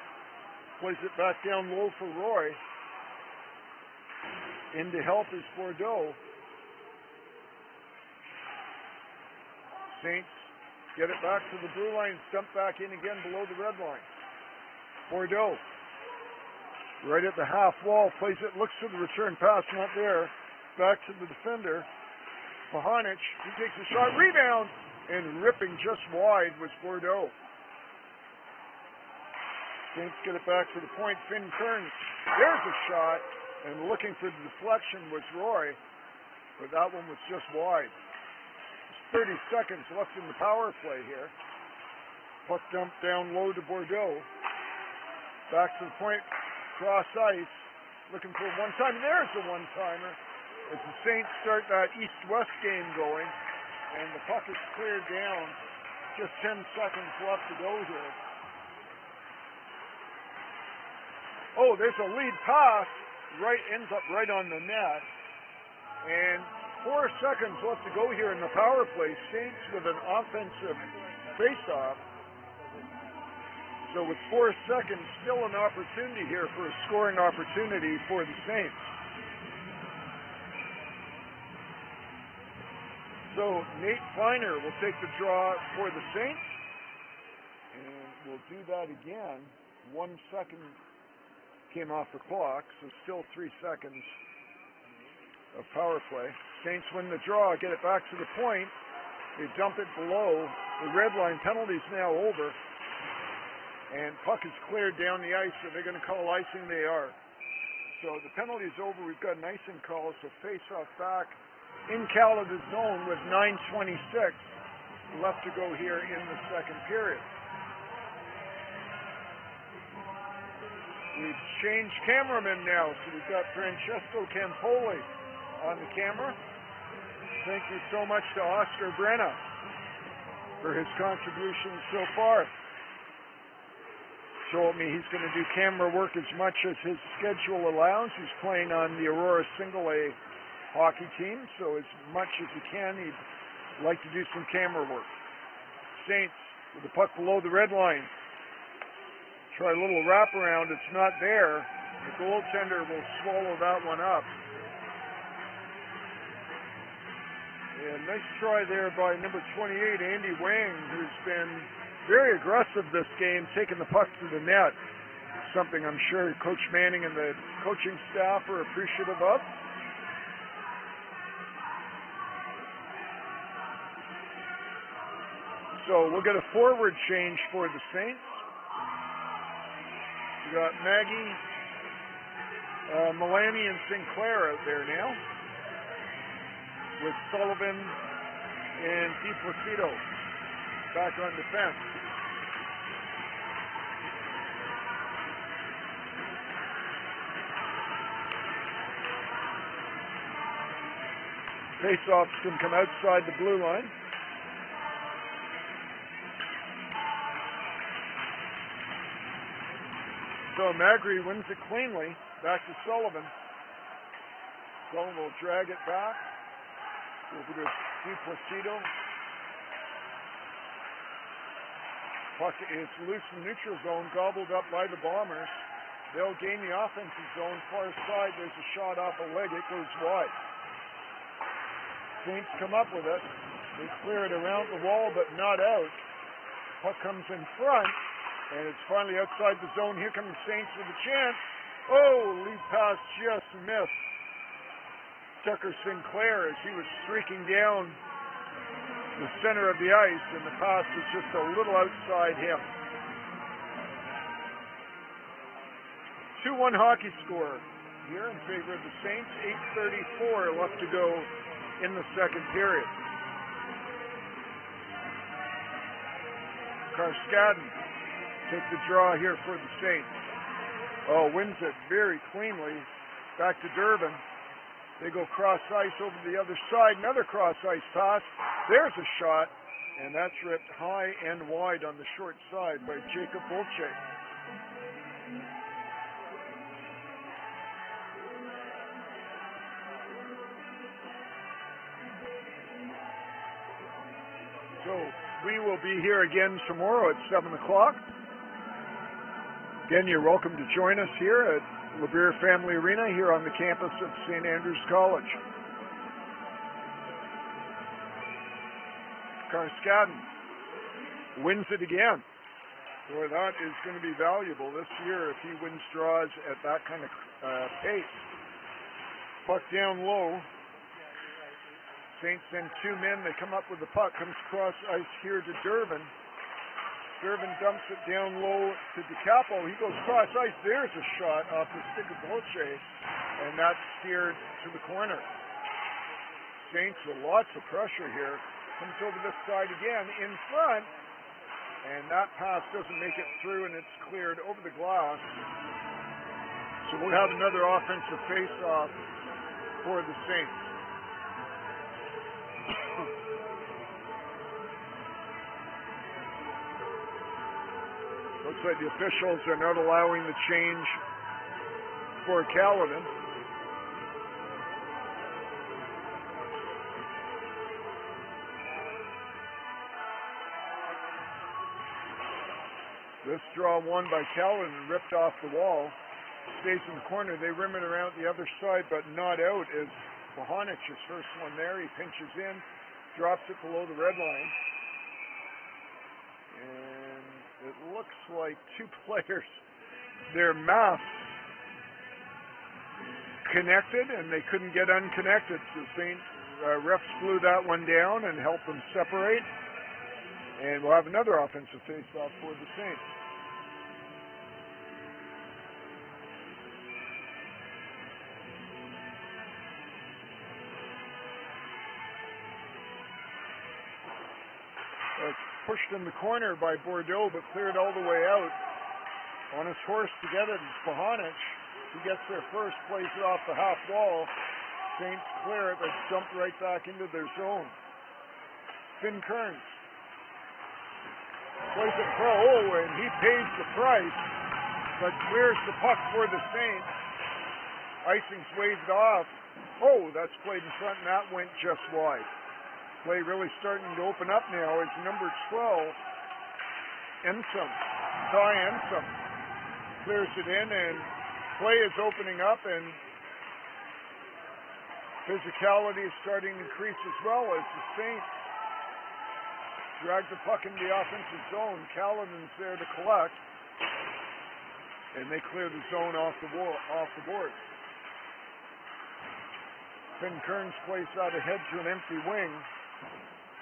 plays it back down low for Roy. In to help is Bordeaux. Saints get it back to the blue line, dump back in again below the red line. Bordeaux, right at the half wall, plays it, looks for the return pass, not there. Back to the defender. Pahanic, he takes a shot, rebound, and ripping just wide was Bordeaux. Saints get it back to the point. Finn Kearns, there's a shot, and looking for the deflection was Roy, but that one was just wide. There's 30 seconds left in the power play here. Puck dumped down low to Bordeaux. Back to the point, cross ice, looking for a one-timer. There's a one-timer. As the Saints start that east-west game going, and the puck is cleared down. Just 10 seconds left to go here. Oh, there's a lead pass. Ends up right on the net. And 4 seconds left to go here in the power play. Saints with an offensive face-off. So with 4 seconds, still an opportunity here for a scoring opportunity for the Saints. So Nate Feiner will take the draw for the Saints. And we'll do that again. 1 second came off the clock, so still 3 seconds of power play. Saints win the draw, get it back to the point. They dump it below. The red line penalty's now over. And puck is cleared down the ice, so they're going to call icing. They are. So the penalty's over. We've got an icing call, so face-off back in Caledon zone with 9:26 left to go here in the second period. We've changed cameramen now, so we've got Francesco Campoli on the camera. Thank you so much to Oscar Brenna for his contributions so far. Told me he's going to do camera work as much as his schedule allows. He's playing on the Aurora Single A hockey team, so as much as he can, he'd like to do some camera work. Saints with the puck below the red line. Try a little wraparound. It's not there. The goaltender will swallow that one up. And nice try there by number 28, Andy Wang, who's been very aggressive this game, taking the puck to the net. Something I'm sure Coach Manning and the coaching staff are appreciative of. So we'll get a forward change for the Saints. We got Maggie, Milani, and Sinclair out there now, with Sullivan and DiPlacido back on defense. Face-offs can come outside the blue line. So Magri wins it cleanly. Back to Sullivan. Sullivan will drag it back. Over to DiPlacido. Puck is loose in neutral zone, gobbled up by the Bombers. They'll gain the offensive zone. Far side, there's a shot off a leg. It goes wide. Saints come up with it. They clear it around the wall, but not out. Puck comes in front, and it's finally outside the zone. Here come the Saints with a chance. Oh, lead pass just missed Tucker Sinclair as he was streaking down the center of the ice, and the pass was just a little outside him. 2-1 hockey score here in favor of the Saints. 8:34 left to go in the second period. Carskadden takes the draw here for the Saints. Oh, wins it very cleanly. Back to Durbin. They go cross ice over to the other side. Another cross ice pass. There's a shot, and that's ripped high and wide on the short side by Jacob Bolche. So we will be here again tomorrow at 7 o'clock. Again, you're welcome to join us here at LeBeer Family Arena here on the campus of St. Andrews College. Carskadden wins it again. Boy, that is going to be valuable this year if he wins draws at that kind of pace. Puck down low. Saints send two men. They come up with the puck. Comes across ice here to Durbin. Durbin dumps it down low to DiCapo. He goes cross ice. There's a shot off the stick of Bolche, and that's steered to the corner. Saints with lots of pressure here. Comes over this side again in front, and that pass doesn't make it through, and it's cleared over the glass. So we'll have another offensive face-off for the Saints. Looks like the officials are not allowing the change for Caledon. This draw won by Caledon, ripped off the wall. Stays in the corner. They rim it around the other side, but not out as Bohanic, his first one there. He pinches in, drops it below the red line. And it looks like two players, their masks connected, and they couldn't get unconnected. So Saints refs flew that one down and helped them separate. And we'll have another offensive face-off for the Saints. Pushed in the corner by Bordeaux, but cleared all the way out. On his horse together, Bohanic. He gets there first, plays it off the half wall. Saints clear it. They jumped right back into their zone. Finn Kearns plays it pro. Oh, and he pays the price, but clears the puck for the Saints. Icing's waved off. Oh, that's played in front, and that went just wide. Play really starting to open up now is number 12, Ensom. Ty Ensom clears it in, and play is opening up, and physicality is starting to increase as well as the Saints drag the puck into the offensive zone. Caledon's there to collect, and they clear the zone off the board. Finn Kearns plays out ahead to an empty wing.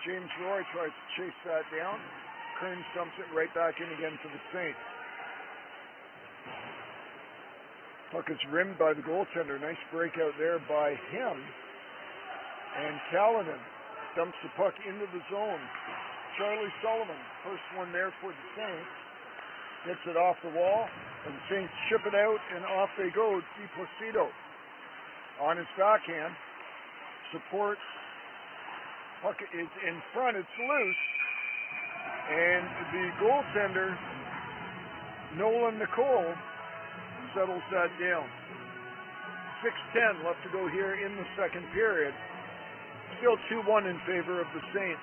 James Roy tries to chase that down. Kearns dumps it right back in again for the Saints. Puck is rimmed by the goaltender. Nice breakout there by him. And Caledon dumps the puck into the zone. Charlie Sullivan, first one there for the Saints. Gets it off the wall, and the Saints chip it out, and off they go. Di Placido on his backhand. Support. Puck is in front. It's loose. And the goaltender, Nolan Nicole, settles that down. 6:10 left to go here in the second period. Still 2-1 in favor of the Saints.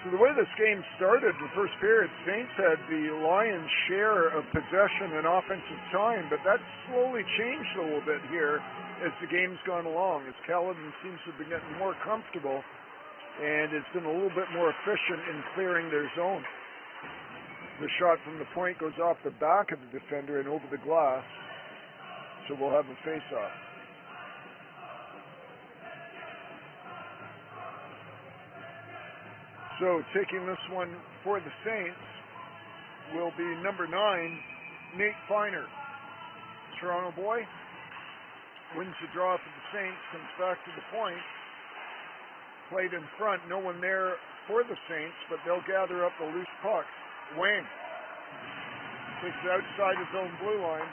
So the way this game started, the first period, Saints had the lion's share of possession and offensive time, but that's slowly changed a little bit here as the game's gone along, as Caledon seems to be getting more comfortable and has been a little bit more efficient in clearing their zone. The shot from the point goes off the back of the defender and over the glass, so we'll have a face-off. So taking this one for the Saints will be number 9, Nate Feiner. Toronto boy wins the draw for the Saints, comes back to the point. Played in front, no one there for the Saints, but they'll gather up the loose puck. Wayne takes it outside his own blue line,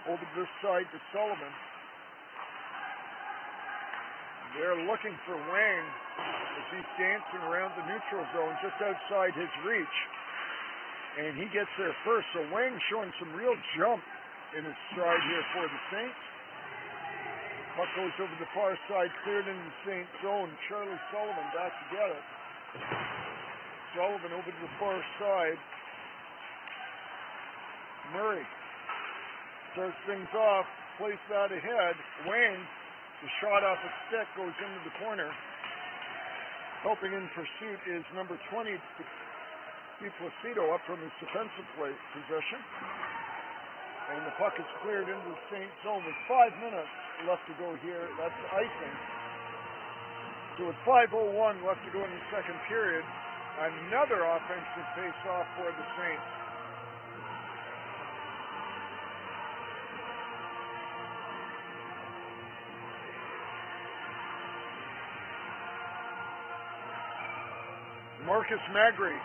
over this side to Sullivan. They're looking for Wang as he's dancing around the neutral zone just outside his reach. And he gets there first. So Wang showing some real jump in his stride here for the Saints. Puck goes over the far side, cleared into the Saints zone. Charlie Sullivan back to get it. Sullivan over to the far side. Murray starts things off, plays that ahead. Wang, the shot off a stick, goes into the corner. Helping in pursuit is number 20, Di Placido, up from his defensive position. And the puck is cleared into the Saints zone with 5 minutes left to go here. That's icing. So with 5:01 left to go in the second period, another offensive face-off for the Saints. Marcus Magri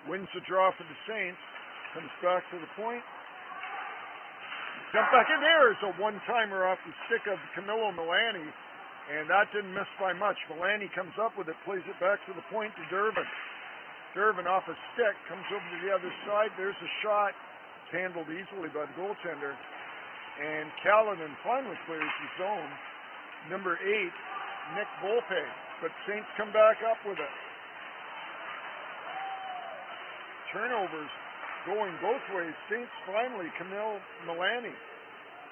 wins the draw for the Saints, comes back to the point. Jump back in there is a one-timer off the stick of Camilo Milani, and that didn't miss by much. Milani comes up with it, plays it back to the point to Durbin. Durbin off a stick, comes over to the other side. There's a shot. It's handled easily by the goaltender. And Caledon finally clears the zone. Number 8, Nick Volpe. But Saints come back up with it. Turnovers going both ways. Saints finally, Camille Milani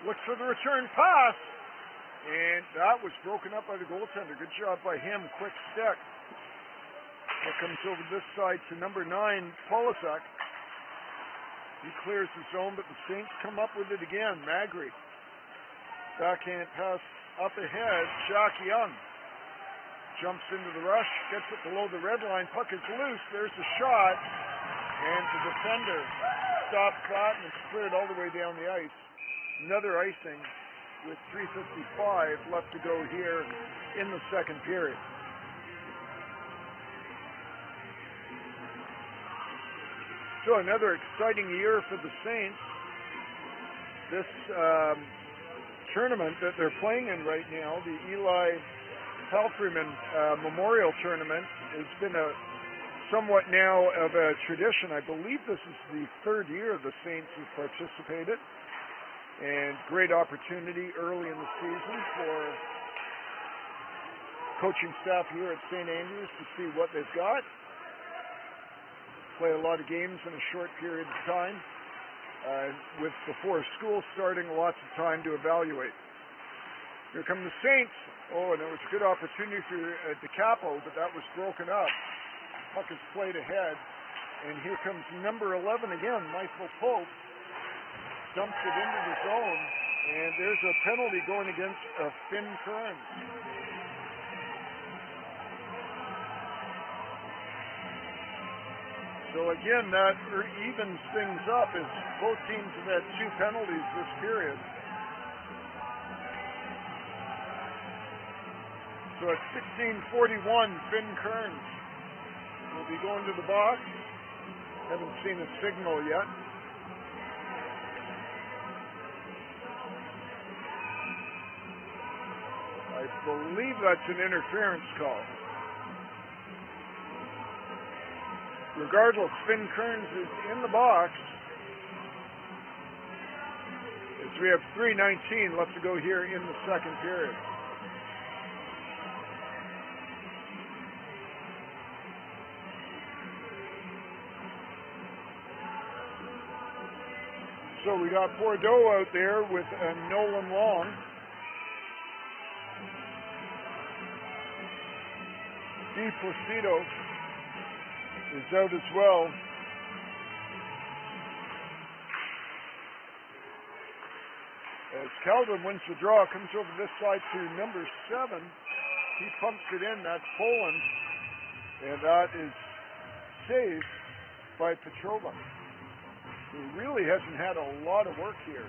looks for the return pass, and that was broken up by the goaltender. Good job by him, quick stick. It comes over this side to number 9, Polasek. He clears the zone, but the Saints come up with it again. Magri, backhand pass up ahead. Jack Young jumps into the rush, gets it below the red line. Puck is loose. There's a shot. And the defender stops that, and it's cleared all the way down the ice. Another icing with 3:55 left to go here in the second period. So another exciting year for the Saints. This tournament that they're playing in right now, the Eli Palfreyman Memorial Tournament. It's been a somewhat now of a tradition. I believe this is the third year the Saints have participated, and great opportunity early in the season for coaching staff here at St. Andrews to see what they've got. Play a lot of games in a short period of time. With before school starting, lots of time to evaluate. Here come the Saints. Oh, and it was a good opportunity for DeCapo, but that was broken up. Puck is played ahead, and here comes number 11 again, Michael Pope. Dumps it into the zone, and there's a penalty going against Finn Kearns. So again, that evens things up as both teams have had 2 penalties this period. So at 16:41, Finn Kearns will be going to the box. Haven't seen a signal yet. I believe that's an interference call. Regardless, Finn Kearns is in the box. As we have 3:19 left to go here in the second period. So we got Bordeaux out there with Nolan Long. Di Placido is out as well. As Caledon wins the draw, comes over this side to number 7. He pumps it in. That's Poland. And that is saved by Petrova, who really hasn't had a lot of work here.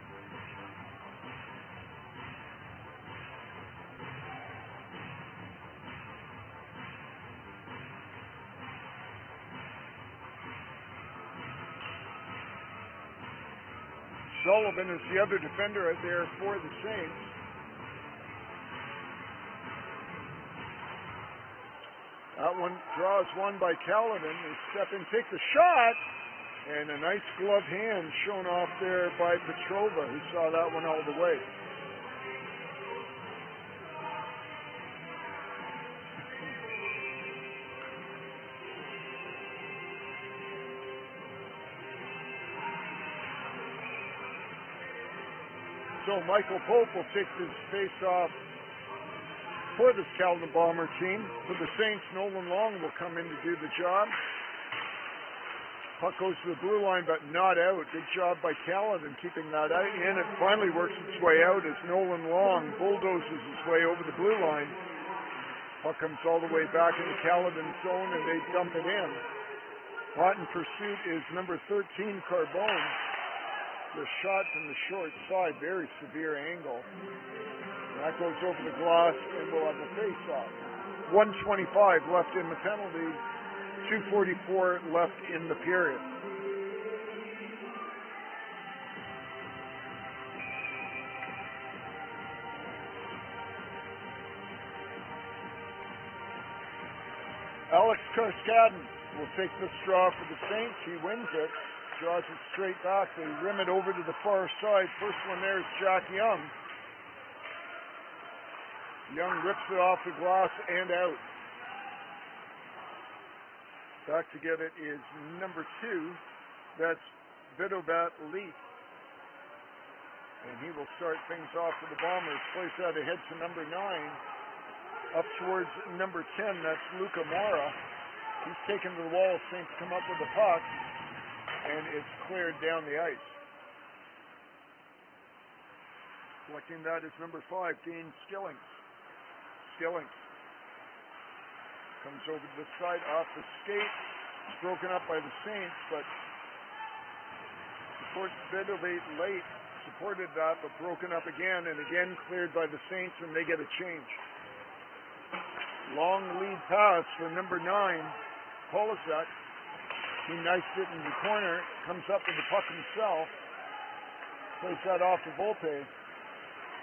Sullivan is the other defender out there for the Saints. That one draws one by Caledon. They step in, take the shot, and a nice glove hand shown off there by Petrova, who saw that one all the way. So Michael Pope will take this face-off for this Caledon Bomber team. For the Saints, Nolan Long will come in to do the job. Puck goes to the blue line, but not out. Good job by Caledon keeping that out in. It finally works its way out as Nolan Long bulldozes his way over the blue line. Puck comes all the way back into Caledon zone, and they dump it in. Hot in pursuit is number 13, Carbone. The shot from the short side, very severe angle. That goes over the glass, and we'll have the face-off. 1:25 left in the penalty, 2:44 left in the period. Alex Karskadin will take this draw for the Saints. He wins it. Draws it straight back. They rim it over to the far side. First one there is Jack Young. Young rips it off the glass and out. Back to get it is number 2. That's Vidovat Leaf. And he will start things off for the Bombers. Plays that ahead to number 9. Up towards number 10. That's Luca Mora. He's taken to the wall. Saints come up with the puck. And it's cleared down the ice. Collecting that is number 5, Dane Skillings. Skillings comes over to the side off the skate. It's broken up by the Saints, but supports Vidovate late. Supported that, but broken up again, and again cleared by the Saints, and they get a change. Long lead pass for number 9, Polizek. He knifed it in the corner, comes up with the puck himself, plays that off to Volpe.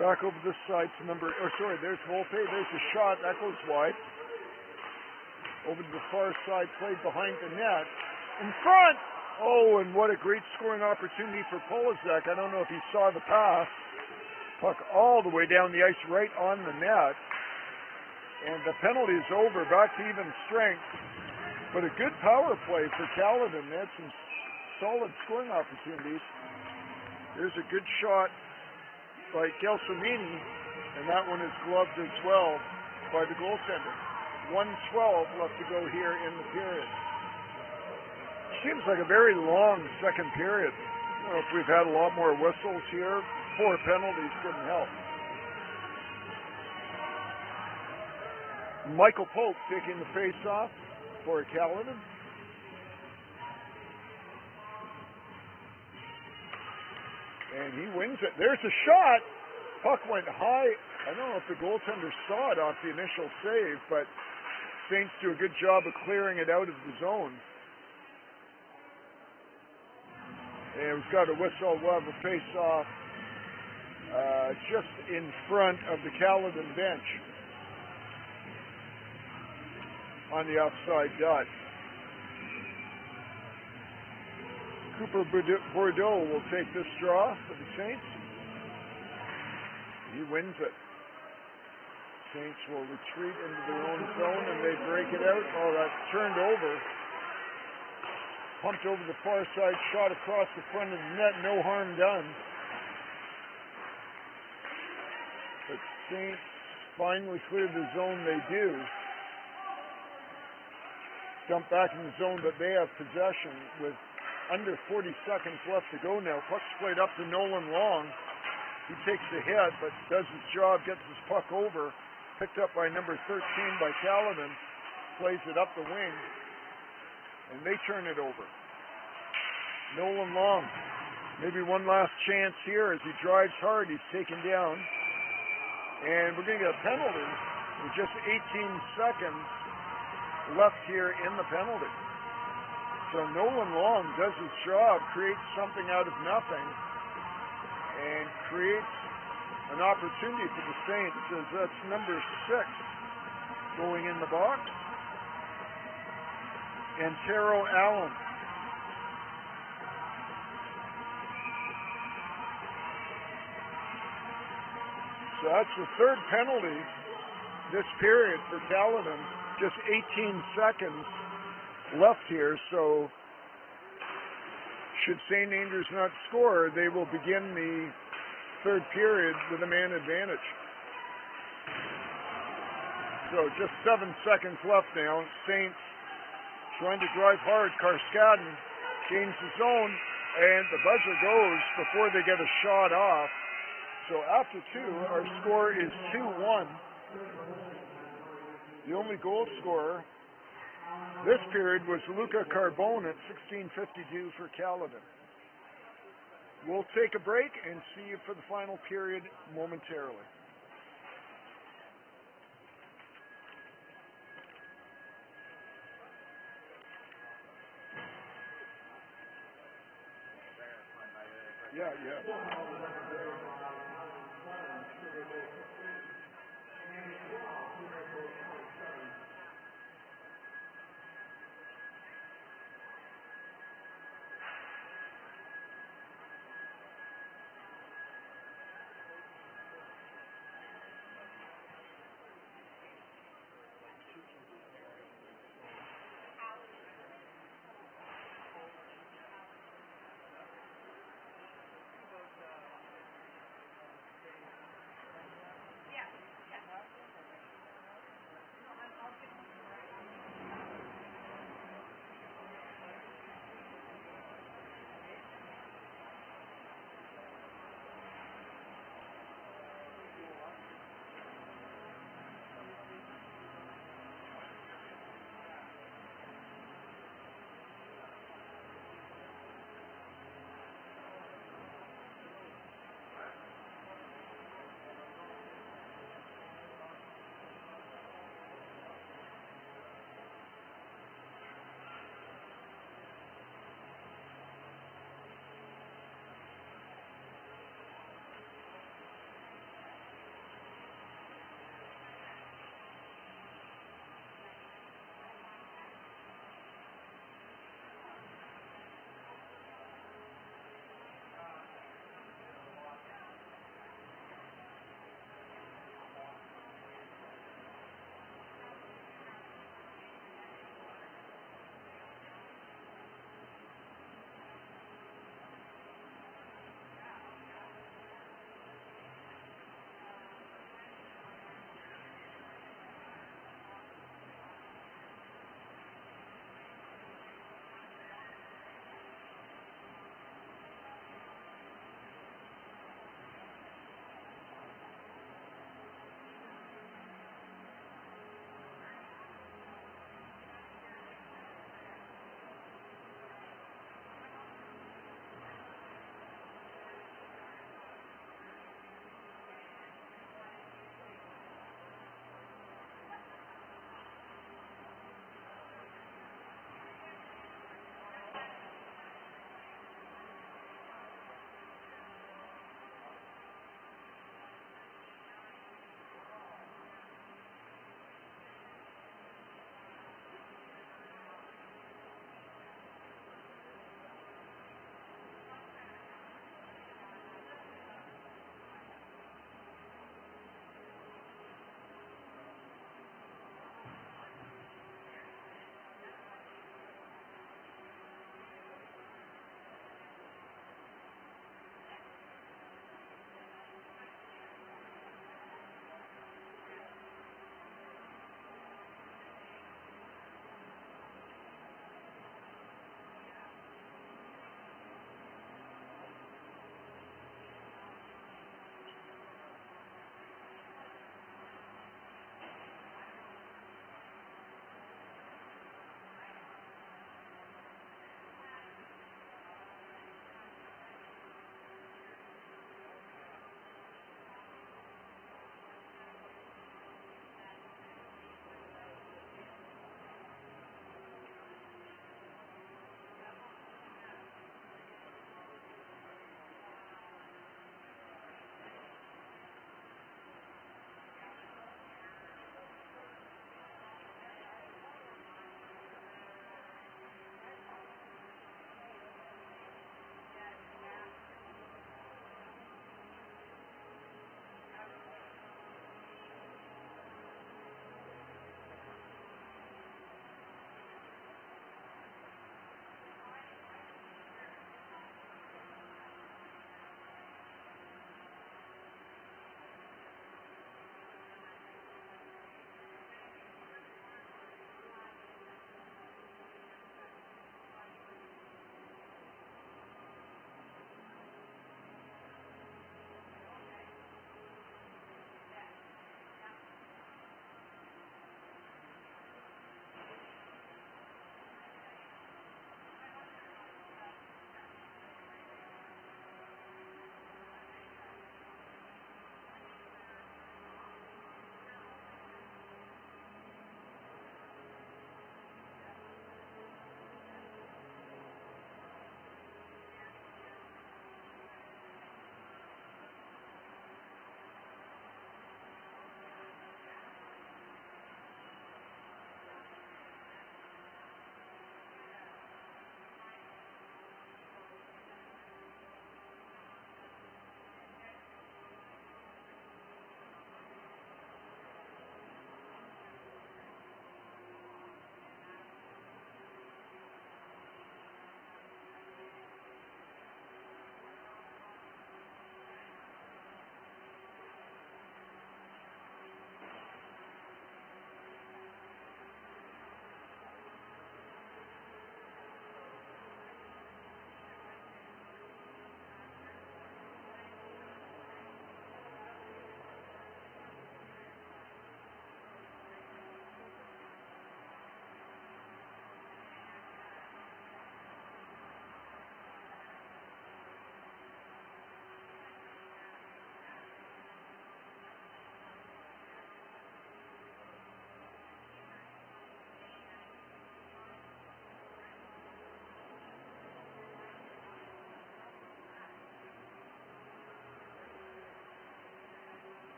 Back over this side to there's Volpe. There's a shot. That goes wide. Over to the far side, played behind the net. In front! Oh, and what a great scoring opportunity for Polizek. I don't know if he saw the pass. Puck all the way down the ice, right on the net. And the penalty is over, back to even strength. But a good power play for Caledon. They had some solid scoring opportunities. There's a good shot by Gelsomini, and that one is gloved as well by the goaltender. 1:12 left to go here in the period. Seems like a very long second period. I don't know if we've had a lot more whistles here. 4 penalties couldn't help. Michael Pope taking the face-off for Caledon. And he wins it. There's a shot. Puck went high. I don't know if the goaltender saw it off the initial save, but Saints do a good job of clearing it out of the zone. And we've got a whistle. We'll have a face-off just in front of the Caledon bench on the offside dot. Cooper Bordeaux will take this draw for the Saints. He wins it. Saints will retreat into their own zone and they break it out. Oh, that's turned over. Pumped over the far side, shot across the front of the net, no harm done. But Saints finally clear the zone, they do. Dump back in the zone, but they have possession with under 40 seconds left to go now. Puck's played up to Nolan Long. He takes the hit, but does his job, gets his puck over. Picked up by number 13 by Caledon. Plays it up the wing. And they turn it over. Nolan Long. Maybe one last chance here as he drives hard. He's taken down. And we're going to get a penalty with just 18 seconds left here in the penalty. So Nolan Long does his job, creates something out of nothing, and creates an opportunity for the Saints, as that's number 6 going in the box. And Taro Allen. So that's the third penalty this period for Caledon. Just 18 seconds left here, so should St. Andrews not score, they will begin the third period with a man advantage. So just 7 seconds left now. Saints trying to drive hard. Karskadin gains the zone, and the buzzer goes before they get a shot off. So after 2, our score is 2-1. The only goal scorer this period was Luca Carbone at 16:52 for Caledon. We'll take a break and see you for the final period momentarily. Yeah.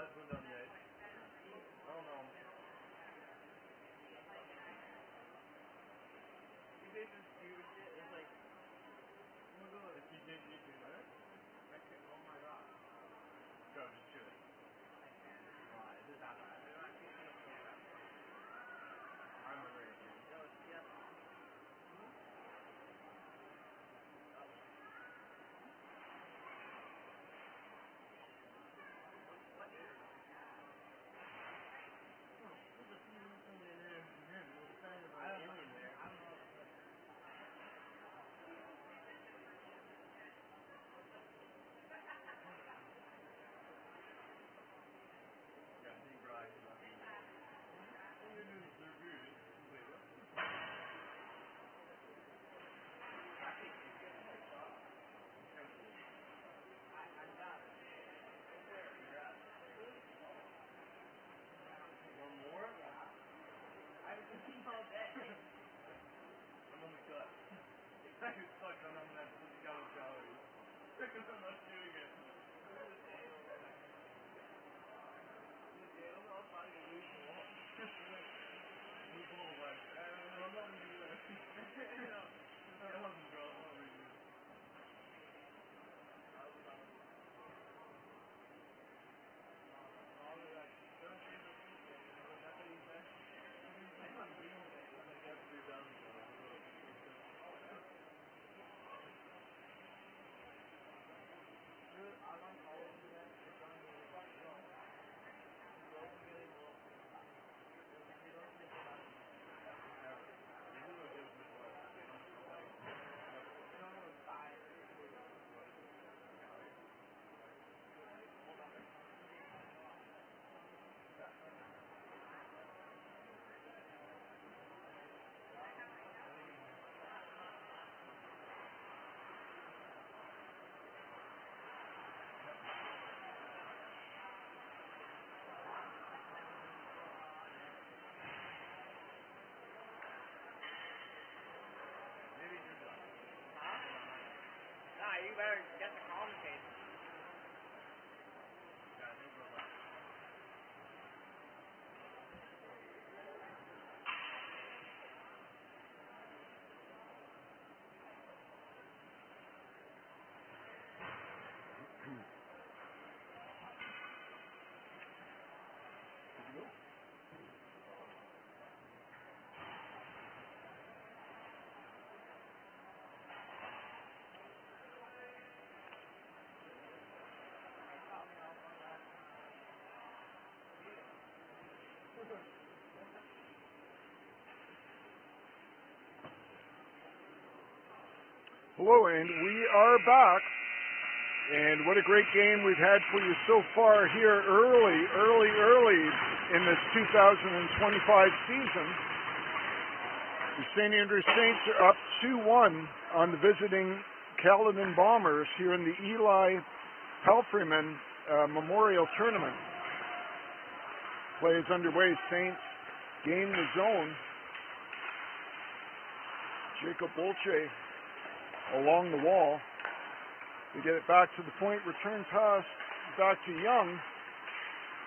let's go down the ice. I don't know. You guys are stupid shit. It's like, oh my god, if you did you do that? Oh my god. Go, just shoot it. Why? Is it that bad? I'm a great dude. Yo, yeah. I could suck on them that scallop calories. Because I'm not doing it. I'll find a loophole. Loophole, like, I'm not going to do that. I love them, bro. I'm not really good. You better get the commentator. Hello, and we are back. And what a great game we've had for you so far here early in this 2025 season. The St. Andrews Saints are up 2-1 on the visiting Caledon Bombers here in the Eli Palfreyman Memorial Tournament. Play is underway. Saints gain the zone. Jacob Bolche along the wall. They get it back to the point. Return pass back to Young.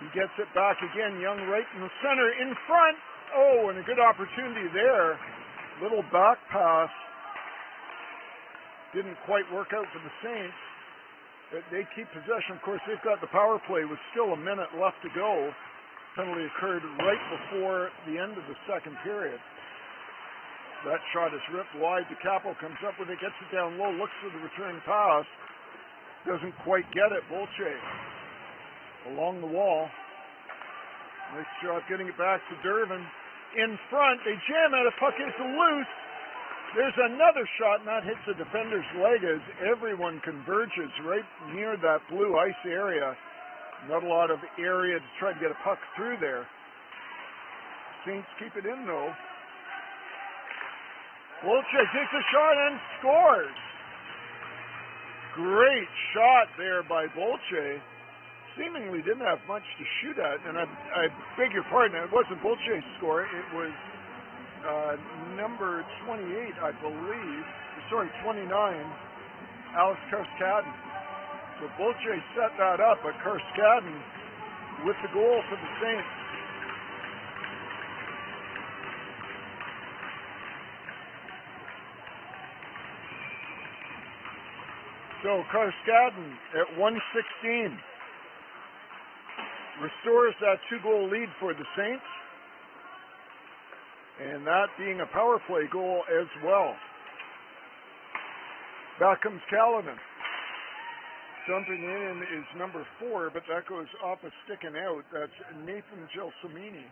He gets it back again. Young right in the center. In front. Oh, and a good opportunity there. Little back pass. Didn't quite work out for the Saints. But they keep possession. Of course, they've got the power play with still a minute left to go. Penalty occurred right before the end of the second period. That shot is ripped wide. DeCapo comes up with it, gets it down low, looks for the return pass. Doesn't quite get it. Bolche along the wall. Nice job getting it back to Durbin. In front, they jam it. A puck is loose. There's another shot, and that hits the defender's leg as everyone converges right near that blue ice area. Not a lot of area to try to get a puck through there. Saints keep it in, though. Bolche takes a shot and scores. Great shot there by Bolche. Seemingly didn't have much to shoot at, and I beg your pardon, it wasn't Bolche's score, it was number 28, I believe, 29, Alex Karskadin. So Bolche set that up, but Karskadin with the goal for the Saints. So Caledon at 1:16 restores that 2-goal lead for the Saints, and that being a power play goal as well. Back comes Caledon. Jumping in is number 4, but that goes off a stick and out. That's Nathan Gelsomini.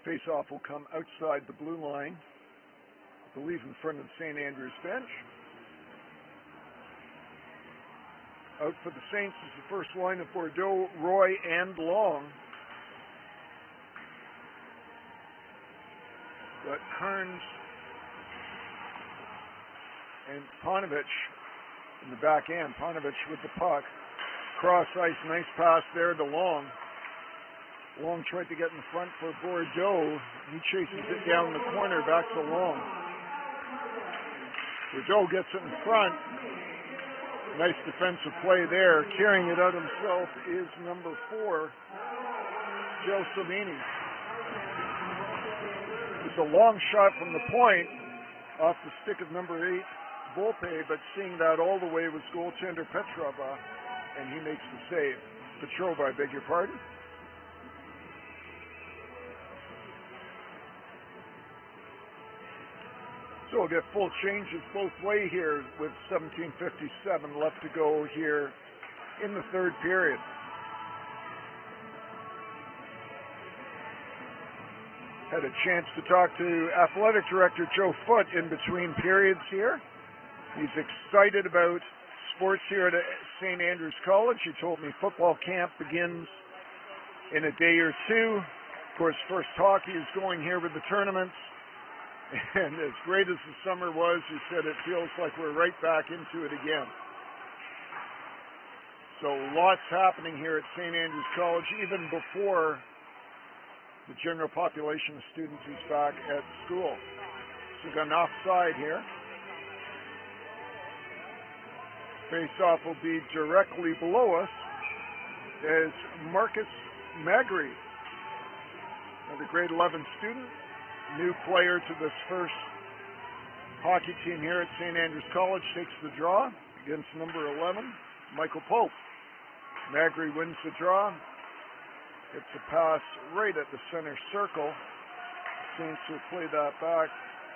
Face-off will come outside the blue line, I believe in front of the St. Andrews bench. Out for the Saints is the first line of Bordeaux, Roy, and Long. Got Kearns and Panovich in the back end. Panovich with the puck. Cross ice, nice pass there to Long. Long tried to get in front for Bordeaux. He chases it down the corner, back to Long. Bordeaux gets it in front. Nice defensive play there. Carrying it out himself is number 4, Joe Salvini. It's a long shot from the point off the stick of number 8, Volpe, but seeing that all the way was goaltender Petrova, and he makes the save. Petrova, I beg your pardon. So we'll get full changes both way here with 17:57 left to go here in the third period. Had a chance to talk to Athletic Director Joe Foote in between periods here. He's excited about sports here at St. Andrews College. He told me football camp begins in a day or two. Of course, first hockey is going here with the tournaments. And as great as the summer was, he said it feels like we're right back into it again. So lots happening here at St. Andrews College, even before the general population of students is back at school. So we've got an offside here. Face-off will be directly below us as Marcus Magri, another grade 11 student, new player to this first hockey team here at St. Andrews College, takes the draw against number 11, Michael Pope. Magri wins the draw. It's a pass right at the center circle. Saints will play that back.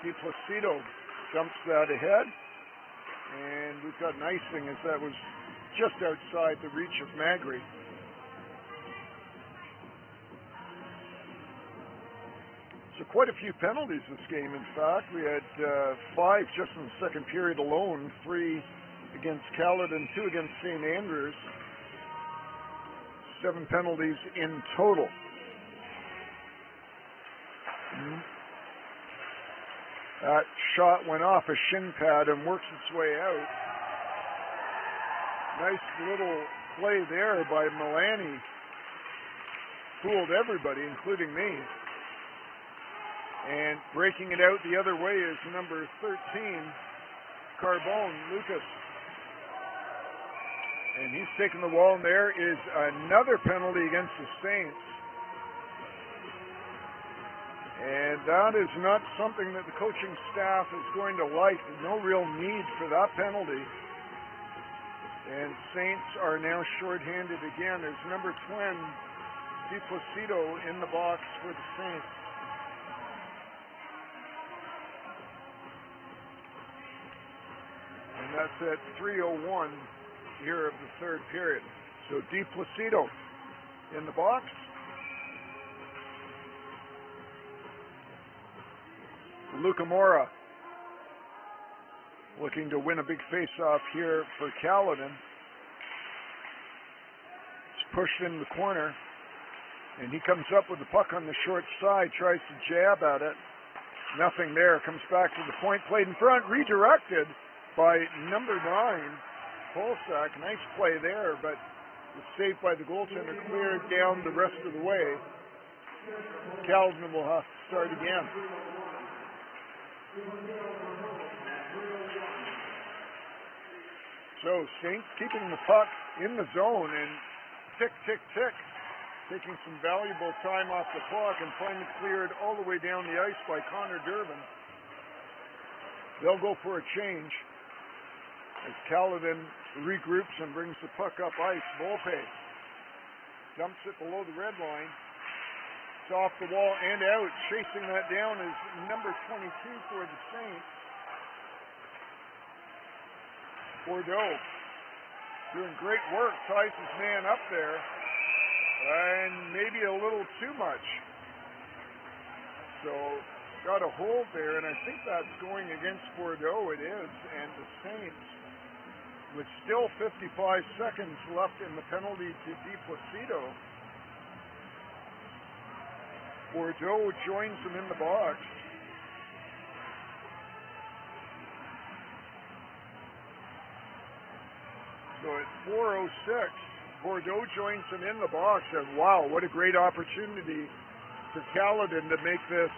DiPlacido dumps that ahead. And we've got an icing as that was just outside the reach of Magri. So quite a few penalties this game, in fact. We had 5 just in the second period alone, 3 against Caledon, 2 against St. Andrews. 7 penalties in total. That shot went off a shin pad and works its way out. Nice little play there by Milani. Fooled everybody, including me. And breaking it out the other way is number 13, Carbone, Lucas. And he's taking the wall, and there is another penalty against the Saints. And that is not something that the coaching staff is going to like. No real need for that penalty. And Saints are now shorthanded again. There's number 10, DiPlacido, in the box for the Saints. And that's at 3:01 here of the third period. So DiPlacido in the box. Luca Mora looking to win a big face-off here for Caledon. It's pushed in the corner, and he comes up with the puck on the short side, tries to jab at it. Nothing there. Comes back to the point, played in front, redirected by number 9, Polsak. Nice play there, but was saved by the goaltender, cleared down the rest of the way. Caledon will have to start again. So Saints keeping the puck in the zone and tick, tick, tick. Taking some valuable time off the clock and finally cleared all the way down the ice by Connor Durbin. They'll go for a change as Caledon regroups and brings the puck up ice. Volpe dumps it below the red line. It's off the wall and out. Chasing that down is number 22 for the Saints, Bordeaux. Doing great work, ties his man up there. And maybe a little too much. So got a hold there, and I think that's going against Bordeaux. It is, and the Saints, with still 55 seconds left in the penalty to Di Placido, Bordeaux joins them in the box. So at 4:06. Bordeaux joins him in the box, and wow, what a great opportunity for Caledon to make this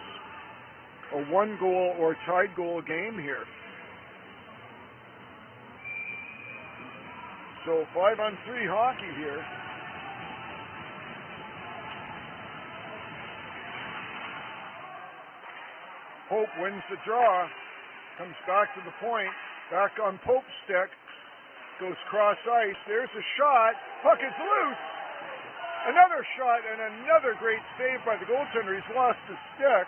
a one-goal or tied goal game here. So 5-on-3 hockey here. Pope wins the draw, comes back to the point, back on Pope's stick. Goes cross ice. There's a shot. Puck is loose. Another shot and another great save by the goaltender. He's lost his stick.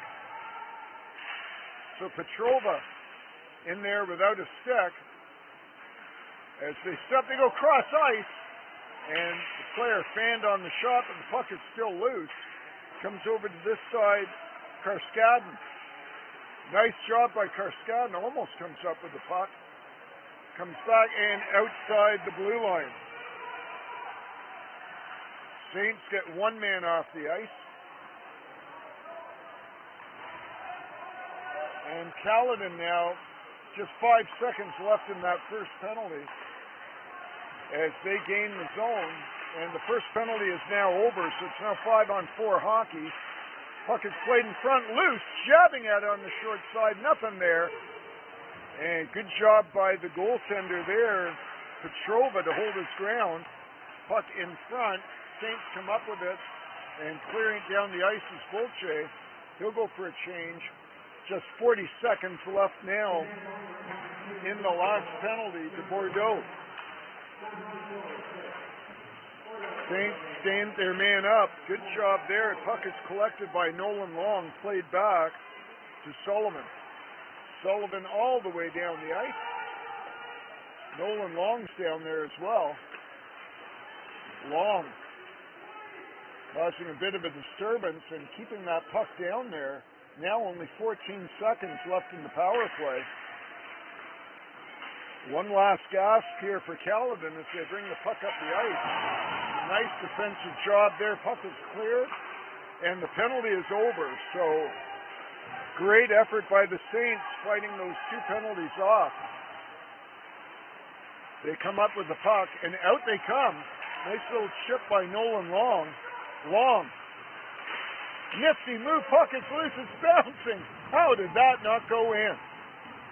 So Petrova in there without a stick. As they step, they go cross ice. And the player fanned on the shot, but the puck is still loose. Comes over to this side. Karskadin. Nice job by Karskadin. Almost comes up with the puck. Comes back and outside the blue line. Saints get one man off the ice. And Caledon now, just 5 seconds left in that first penalty as they gain the zone. And the first penalty is now over, so it's now 5-on-4 hockey. Puck is played in front, loose, jabbing at it on the short side, nothing there. And good job by the goaltender there, Petrova, to hold his ground. Puck in front. Saints come up with it, and clearing down the ice is Volpe. He'll go for a change. Just 40 seconds left now in the last penalty to Bordeaux. Saints stand their man up. Good job there. Puck is collected by Nolan Long, played back to Sullivan. Sullivan all the way down the ice. Nolan Long's down there as well. Long causing a bit of a disturbance and keeping that puck down there. Now only 14 seconds left in the power play. One last gasp here for Caledon as they bring the puck up the ice. Nice defensive job there. Puck is cleared and the penalty is over. So great effort by the Saints fighting those two penalties off. They come up with the puck, and out they come. Nice little chip by Nolan Long. Long. Nifty move, puck is loose, it's bouncing. How did that not go in?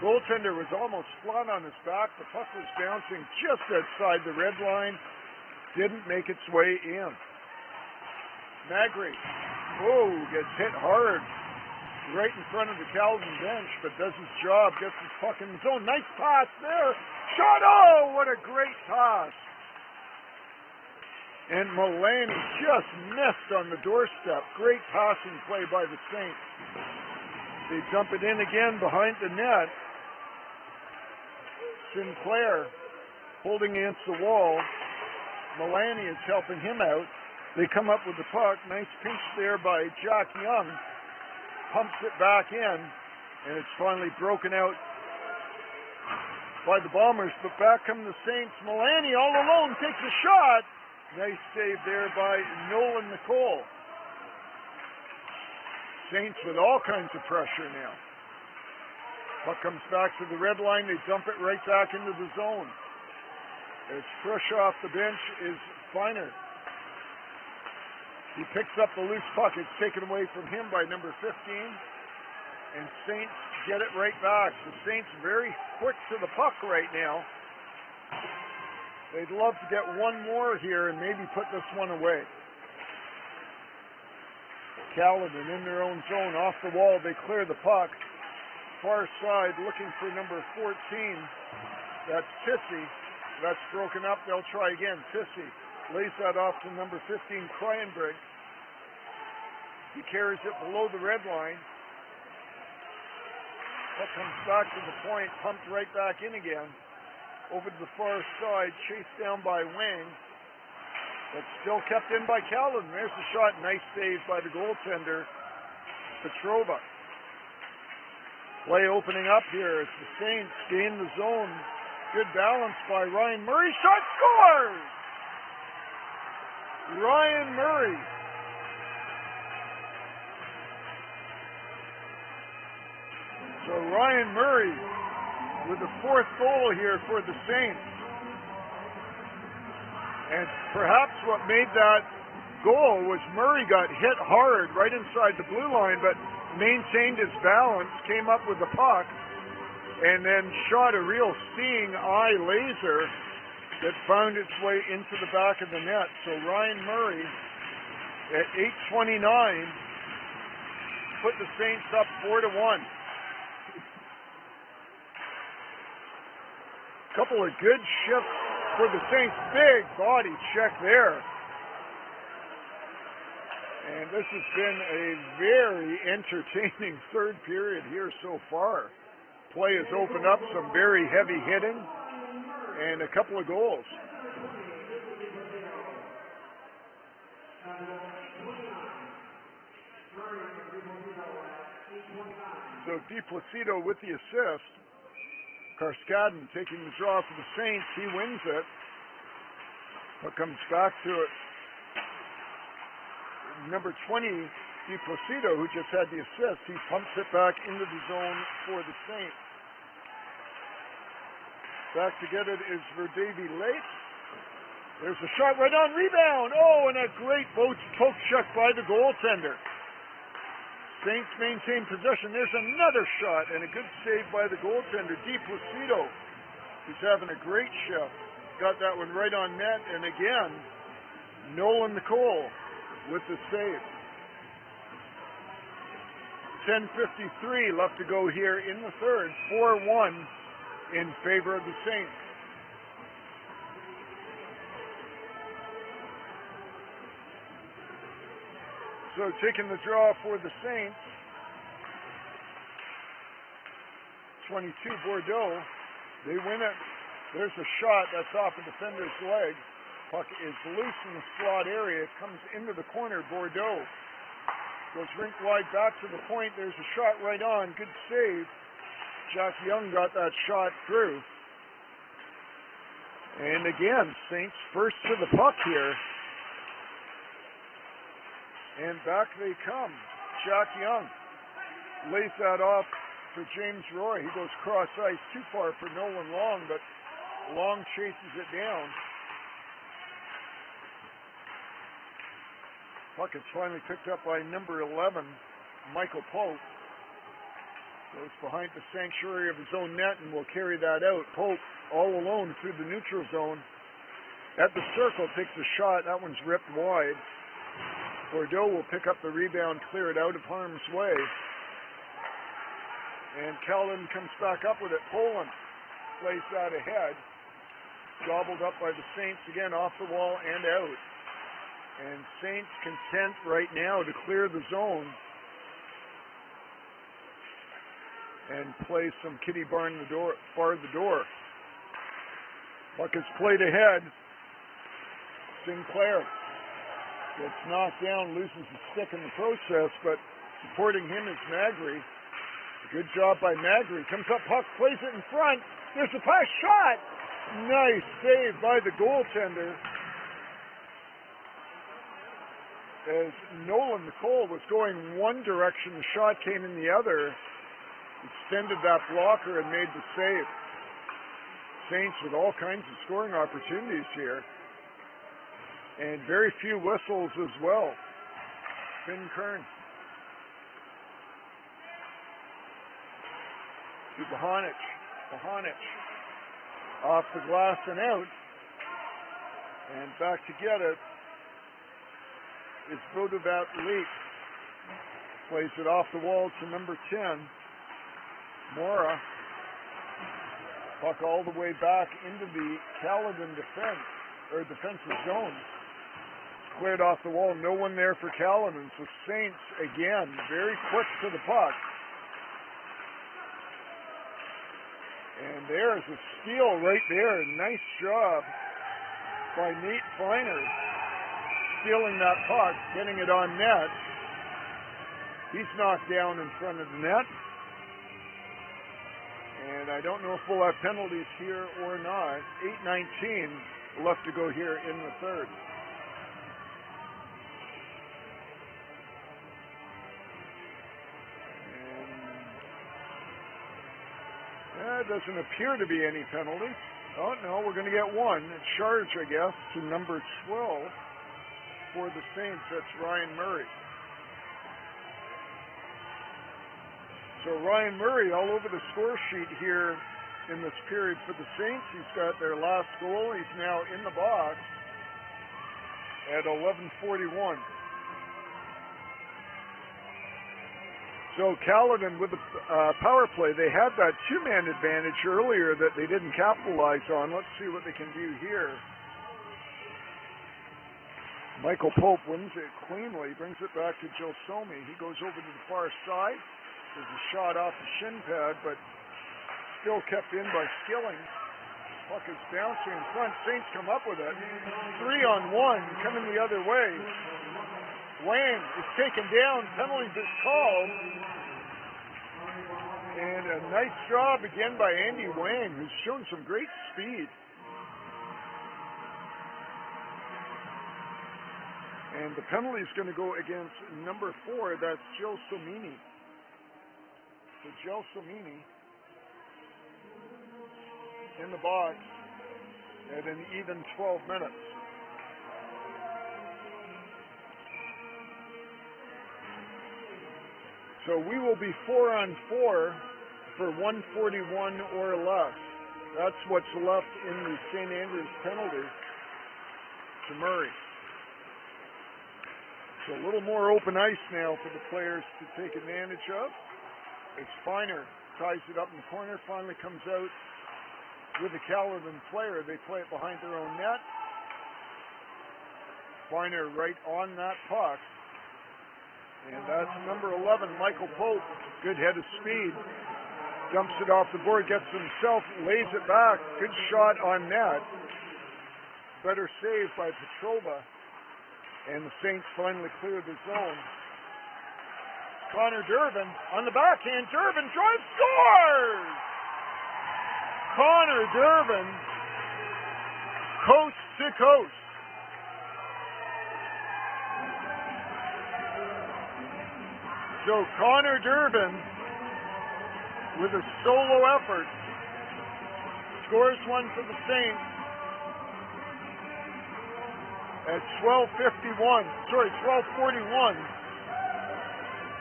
Goaltender was almost flat on his back. The puck was bouncing just outside the red line. Didn't make its way in. Magri. Oh, gets hit hard. Right in front of the Caledon bench, but does his job, gets his puck in the zone. Nice pass there. Shot, oh, what a great toss. And Mullany just missed on the doorstep. Great passing play by the Saints. They dump it in again behind the net. Sinclair holding against the wall. Mullany is helping him out. They come up with the puck. Nice pinch there by Jack Young. Pumps it back in, and it's finally broken out by the Bombers, but back come the Saints. Mullany all alone takes a shot. Nice save there by Nolan Nicole. Saints with all kinds of pressure now. Puck comes back to the red line. They dump it right back into the zone. As fresh off the bench is Feiner. He picks up the loose puck. It's taken away from him by number 15. And Saints get it right back. The Saints very quick to the puck right now. They'd love to get one more here and maybe put this one away. Caledon in their own zone, off the wall, they clear the puck. Far side, looking for number 14. That's Pissy. That's broken up. They'll try again. Pissy lays that off to number 15, Cryenbrink. He carries it below the red line. That comes back to the point, pumped right back in again. Over to the far side, chased down by Wang. But still kept in by Caledon. There's the shot. Nice save by the goaltender, Petrova. Play opening up here as the Saints gain the zone. Good balance by Ryan Murray. Shot scores! Ryan Murray. So Ryan Murray with the fourth goal here for the Saints. And perhaps what made that goal was Murray got hit hard right inside the blue line, but maintained his balance, came up with the puck, and then shot a real seeing eye laser that found its way into the back of the net. So Ryan Murray at 8:29 put the Saints up 4-1. Couple of good shifts for the Saints. Big body check there. And this has been a very entertaining third period here so far. Play has opened up, some very heavy hitting, and a couple of goals. So DiPlacido with the assist. Caledon taking the draw for the Saints. He wins it. But comes back to it. Number 20, DiPlacido, who just had the assist, he pumps it back into the zone for the Saints. Back to get it is Verdavi Lake. There's a shot right on, rebound. Oh, and a great poke check by the goaltender. Saints maintain possession. There's another shot and a good save by the goaltender, DiPlacido. He's having a great shift. Got that one right on net, and again, Nolan Nicole with the save. 10:53 left to go here in the third. 4-1 in favor of the Saints. So taking the draw for the Saints, 22 Bordeaux. They win it. There's a shot that's off a defender's leg. Puck is loose in the slot area. It comes into the corner. Bordeaux goes rink wide back to the point. There's a shot right on. Good save. Jack Young got that shot through. And again, Saints first to the puck here. And back they come. Jack Young lays that off for James Roy. He goes cross ice, too far for Nolan Long, but Long chases it down. Puck is finally picked up by number 11, Michael Pope. Goes behind the sanctuary of his own net and will carry that out. Pope all alone through the neutral zone. At the circle, takes a shot. That one's ripped wide. Bordeaux will pick up the rebound, clear it out of harm's way. And Caledon comes back up with it. Poland plays that ahead. Gobbled up by the Saints again, off the wall and out. And Saints content right now to clear the zone and play some kitty bar the door. Puck is played ahead. Sinclair gets knocked down, loses the stick in the process, but supporting him is Magri. Good job by Magri. Comes up, puck, plays it in front. There's a pass, shot! Nice save by the goaltender. As Nolan Nicole was going one direction, the shot came in the other. Extended that blocker and made the save. Saints with all kinds of scoring opportunities here. And very few whistles as well. Finn Kern. To Bohanich. Off the glass and out. And back to get it is Vodovat Leak. Plays it off the wall to number 10. Mora. Puck all the way back into the Caledon defensive zone. Cleared off the wall. No one there for Caledon. So Saints, again, very quick to the puck. And there's a steal right there. Nice job by Nate Feiner. Stealing that puck, getting it on net. He's knocked down in front of the net. And I don't know if we'll have penalties here or not. 8:19 left to go here in the third. And there doesn't appear to be any penalties. Oh, no, we're going to get one. A charge, I guess, to number 12 for the Saints. That's Ryan Murray. So Ryan Murray all over the score sheet here in this period for the Saints. He's got their last goal. He's now in the box at 11:41. So Caledon with the power play, they had that two-man advantage earlier that they didn't capitalize on. Let's see what they can do here. Michael Pope wins it cleanly, brings it back to Joe Somi. He goes over to the far side. There's a shot off the shin pad, but still kept in by Skilling. Puck is bouncing in front. Saints come up with it. 3-on-1 coming the other way. Wang is taken down. Penalties is called. And a nice job again by Andy Wang, who's shown some great speed. And the penalty is going to go against number 4. That's Joe Somini. So Joe Somini in the box at an even 12 minutes. So we will be 4-on-4 for 141 or less. That's what's left in the St. Andrews penalty to Murray. So a little more open ice now for the players to take advantage of. As Feiner ties it up in the corner, finally comes out with a Caledon player. They play it behind their own net. Feiner right on that puck. And that's number 11, Michael Pope. Good head of speed. Dumps it off the board, gets himself, lays it back. Good shot on net. Better save by Petrova. And the Saints finally clear the zone. Connor Durbin on the backhand. Durbin drives, scores! Connor Durbin, coast to coast. So Connor Durbin, with a solo effort, scores one for the Saints at 12:41.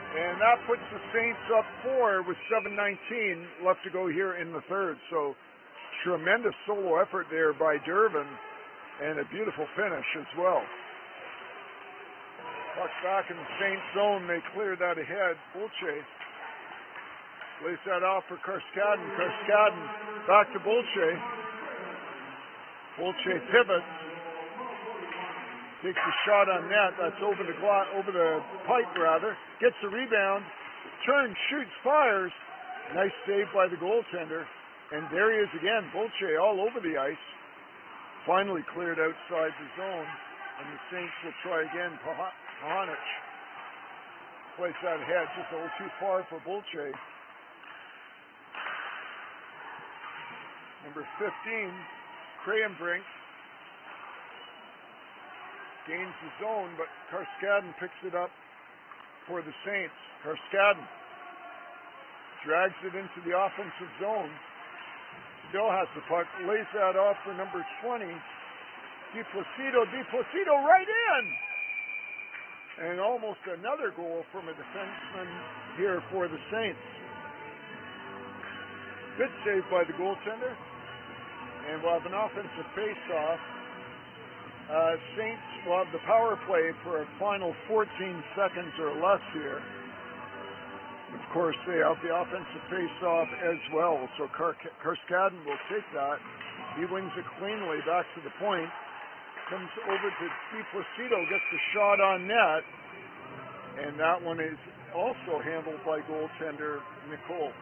And that puts the Saints up 4 with 7:19 left to go here in the third. So tremendous solo effort there by Durbin and a beautiful finish as well. Puck back in the Saints zone. They clear that ahead. Bolche lays that off for Karskadin. Karskadin back to Bolche. Bolche pivots. Takes a shot on net. That's over the pipe rather. Gets the rebound. Turns, shoots, fires. Nice save by the goaltender. And there he is again. Bolche all over the ice. Finally cleared outside the zone. And the Saints will try again. Pahanic plays that ahead just a little too far for Bolche. Number 15, Krahenbrink. Gains the zone, but Karskadin picks it up for the Saints. Karskadin drags it into the offensive zone. Still has the puck. Lays that off for number 20. DiPlacido right in! And almost another goal from a defenseman here for the Saints. Good save by the goaltender. And we'll have an offensive face-off Saints will have the power play for a final 14 seconds or less here. Of course, they have the offensive face-off as well, so Caledon will take that. He wins it cleanly back to the point. Comes over to DiPlacido, gets the shot on net, and that one is also handled by goaltender Nicole.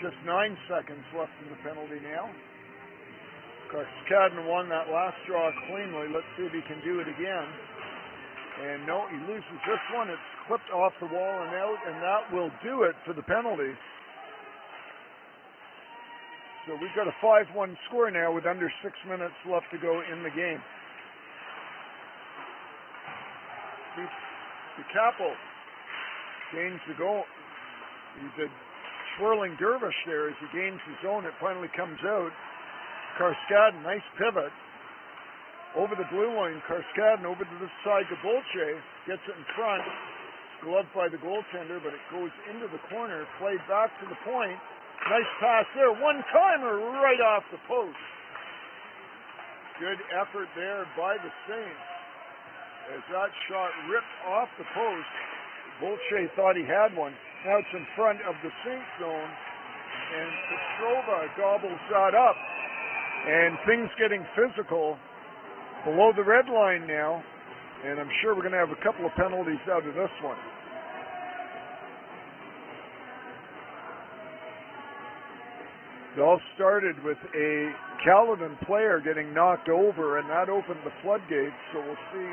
Just 9 seconds left in the penalty now. Caledon won that last draw cleanly. Let's see if he can do it again. And no, he loses this one. It's clipped off the wall and out, and that will do it for the penalty. So we've got a 5-1 score now with under 6 minutes left to go in the game. The Capo gains the goal. He's a swirling dervish there as he gains his own. It finally comes out. Caledon, nice pivot. Over the blue line, Caledon over to this side to Bolche. Gets it in front. Gloved by the goaltender, but it goes into the corner. Played back to the point. Nice pass there. One-timer right off the post. Good effort there by the Saints. As that shot ripped off the post, Bolche thought he had one. Now it's in front of the Saints zone, and Petrova gobbles that up. And things getting physical below the red line now, and I'm sure we're going to have a couple of penalties out of this one. It all started with a Caledon player getting knocked over, and that opened the floodgates, so we'll see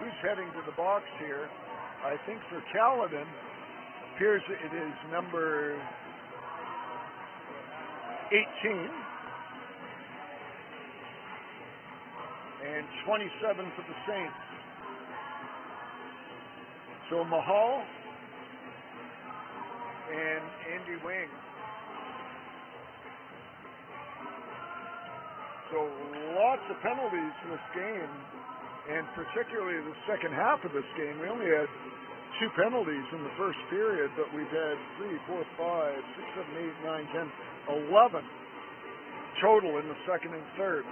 who's heading to the box here. I think for Caledon, appears it is number 18. And 27 for the Saints. So Mahal and Andy Wing. So lots of penalties in this game, and particularly the second half of this game. We only had 2 penalties in the first period, but we've had 3, 4, 5, 6, 7, 8, 9, 10, 11 total in the second and third.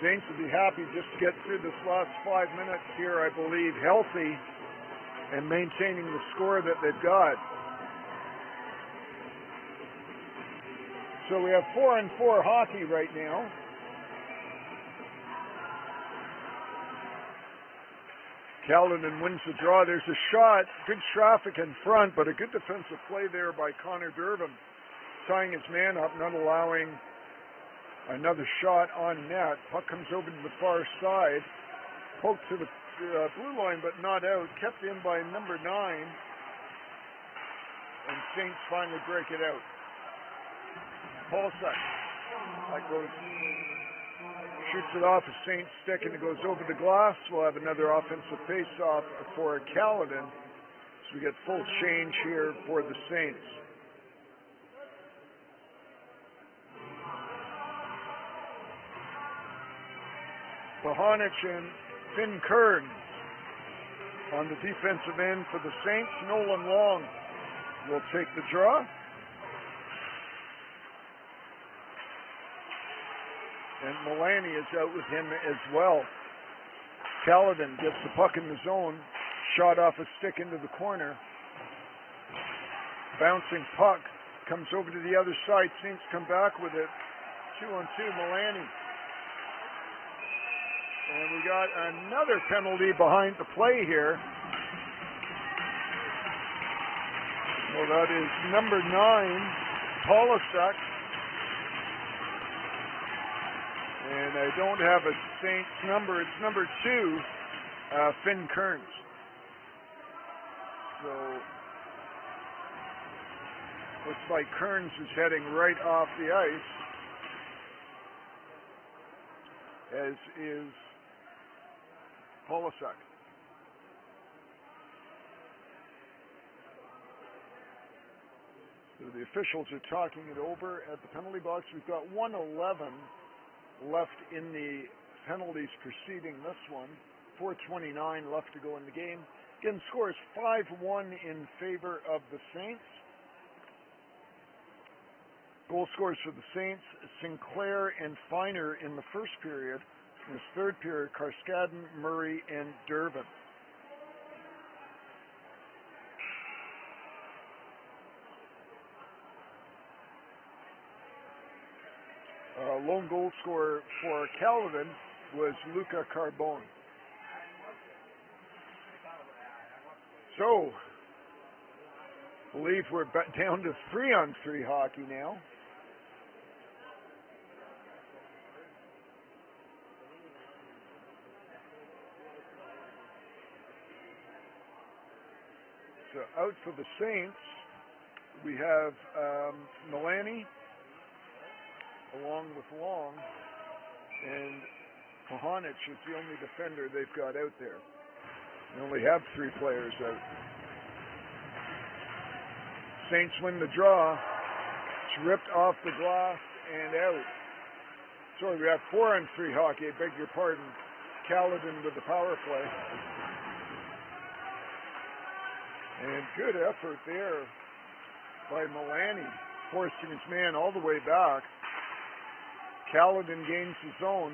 Saints will be happy just to get through this last 5 minutes here, I believe, healthy and maintaining the score that they've got. So we have 4-on-4 hockey right now. Caledon wins the draw. There's a shot, good traffic in front, but a good defensive play there by Connor Dervin, tying his man up, not allowing another shot on net. Puck comes over to the far side. Poked to the blue line, but not out. Kept in by number 9. And Saints finally break it out. Paulsek. That goes, shoots it off a Saints stick, and it goes over the glass. We'll have another offensive face-off for Caledon. So we get full change here for the Saints. Pahanich and Finn Kearns on the defensive end for the Saints. Nolan Long will take the draw. And Milani is out with him as well. Caledon gets the puck in the zone. Shot off a stick into the corner. Bouncing puck. Comes over to the other side. Saints come back with it. 2-on-2, Milani. And we got another penalty behind the play here. Well, that is number 9, Polasek. And I don't have a Saints number. It's number 2, Finn Kearns. So, looks like Kearns is heading right off the ice, as is Polasek. So the officials are talking it over at the penalty box. We've got 1:11 left in the penalties preceding this one. 4:29 left to go in the game. Again, score is 5-1 in favor of the Saints. Goal scorers for the Saints, Sinclair and Finer in the first period. In this third period, Caledon, Murray, and Durbin. Lone goal scorer for Caledon was Luca Carbone. So, I believe we're down to 3-on-3 hockey now. So out for the Saints, we have Milani along with Long, and Pahanic is the only defender they've got out there. They only have 3 players out. Saints win the draw. It's ripped off the glass and out. Sorry, we have 4-on-3 hockey. I beg your pardon. Caledon with the power play. And good effort there by Milani, forcing his man all the way back. Caledon gains his own.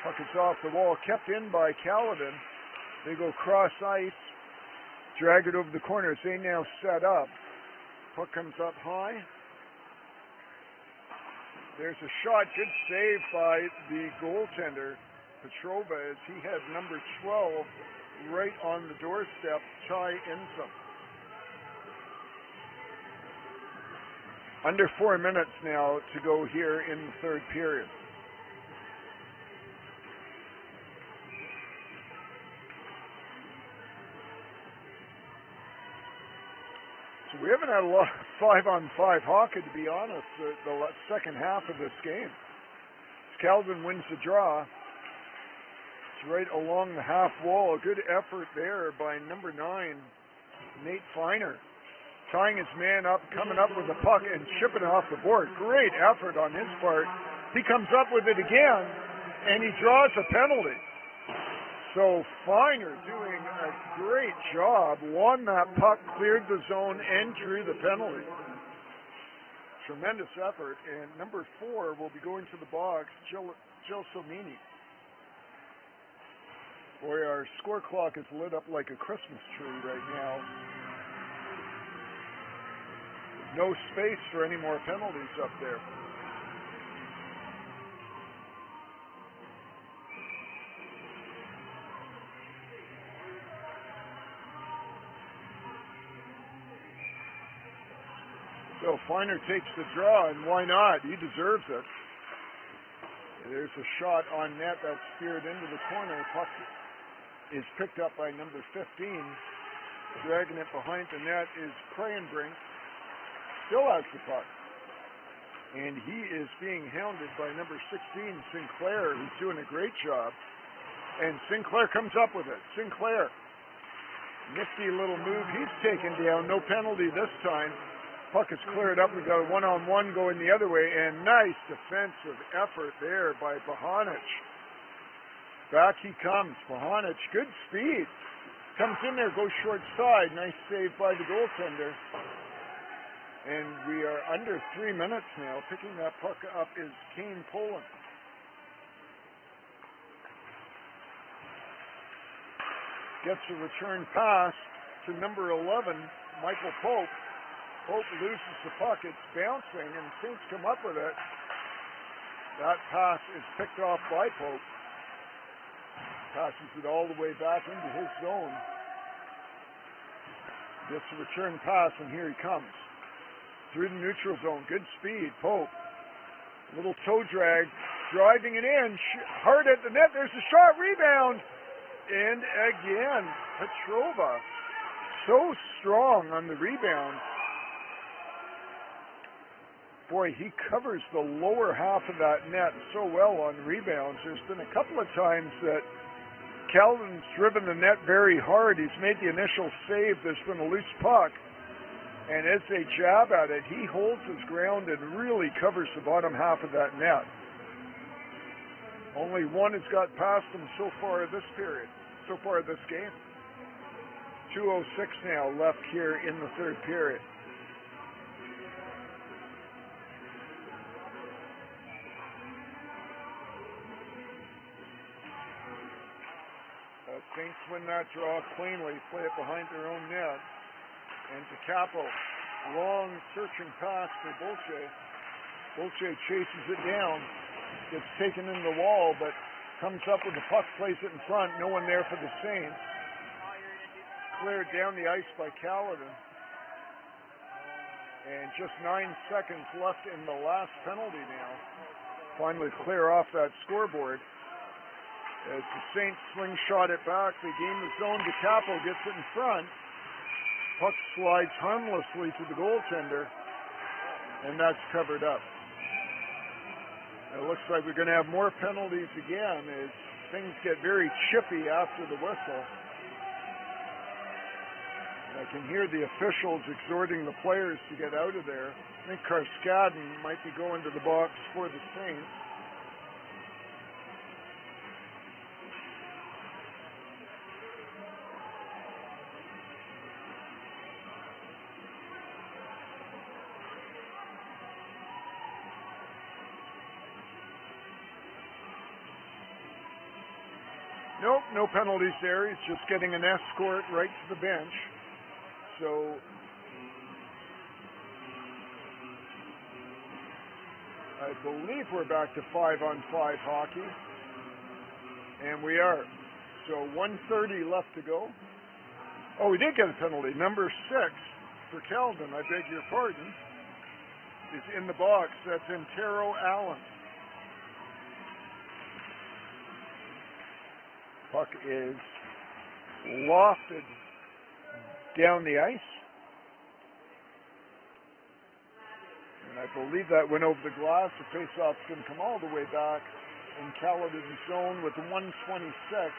Puck is off the wall, kept in by Caledon. They go cross ice, drag it over the corner as they now set up. Puck comes up high. There's a shot, good save by the goaltender, Petrova, as he had number 12 right on the doorstep, Ty Insom. Under 4 minutes now to go here in the third period. So we haven't had a lot of 5-on-5 hockey, to be honest, the second half of this game. Caledon wins the draw. It's right along the half wall. A good effort there by number 9, Nate Finer. Tying his man up, coming up with the puck and chipping it off the board. Great effort on his part. He comes up with it again, and he draws a penalty. So Finer doing a great job. Won that puck, cleared the zone, and drew the penalty. Tremendous effort. And number 4 will be going to the box, Jill Somini. Boy, our score clock is lit up like a Christmas tree right now. No space for any more penalties up there. So Finer takes the draw, and why not? He deserves it. There's a shot on net that's steered into the corner. Puck is picked up by number 15. Dragging it behind the net is Krayenbrink. Still has the puck. And he is being hounded by number 16, Sinclair, who's doing a great job. And Sinclair comes up with it. Sinclair, nifty little move. He's taken down. No penalty this time. Puck is cleared up. We got a 1-on-1 going the other way. And nice defensive effort there by Pahanic. Back he comes. Pahanic, good speed. Comes in there, goes short side. Nice save by the goaltender. And we are under 3 minutes now. Picking that puck up is Kane Poland. Gets a return pass to number 11, Michael Pope. Pope loses the puck. It's bouncing, and Saints come up with it. That pass is picked off by Pope. Passes it all the way back into his zone. Gets a return pass, and here he comes. Through the neutral zone. Good speed. Pope. Little toe drag. Driving it in. Hard at the net. There's a shot. Rebound. And again, Petrova. So strong on the rebound. Boy, he covers the lower half of that net so well on rebounds. There's been a couple of times that Caledon's driven the net very hard. He's made the initial save. There's been a loose puck. And as they jab at it, he holds his ground and really covers the bottom half of that net. Only one has got past him so far this period. so far this game. 2:06 now left here in the third period. Saints win that draw cleanly, play it behind their own net. And DeCapo, long searching pass for Bolche. Bolche chases it down, gets taken in the wall, but comes up with the puck, plays it in front. No one there for the Saints. Cleared down the ice by Caledon. And just 9 seconds left in the last penalty now. Finally clear off that scoreboard. As the Saints slingshot it back, they gain the zone. DeCapo gets it in front. Puck slides harmlessly to the goaltender, and that's covered up. It looks like we're going to have more penalties again as things get very chippy after the whistle. I can hear the officials exhorting the players to get out of there. I think Carskadden might be going to the box for the Saints. Nope, no penalties there. He's just getting an escort right to the bench. So I believe we're back to 5-on-5 hockey. And we are. So 1:30 left to go. Oh, we did get a penalty. Number 6 for Caledon, I beg your pardon, is in the box. That's Antero Allen. Puck is lofted down the ice. And I believe that went over the glass. The faceoff's going to come all the way back in Caledon's zone with 1:26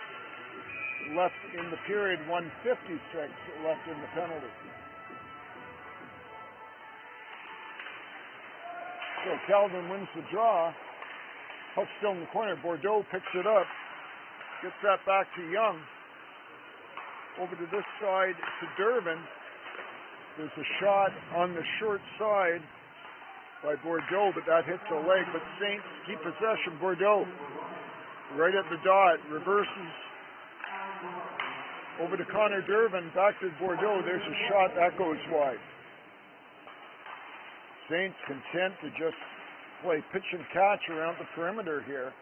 left in the period, 1:56 left in the penalty. So Caledon wins the draw. Puck still in the corner. Bordeaux picks it up. Gets that back to Young. Over to this side to Durbin. There's a shot on the short side by Bordeaux, but that hits a leg. But Saints keep possession. Bordeaux right at the dot. Reverses over to Connor Durbin. Back to Bordeaux. There's a shot. That goes wide. Saints content to just play pitch and catch around the perimeter here.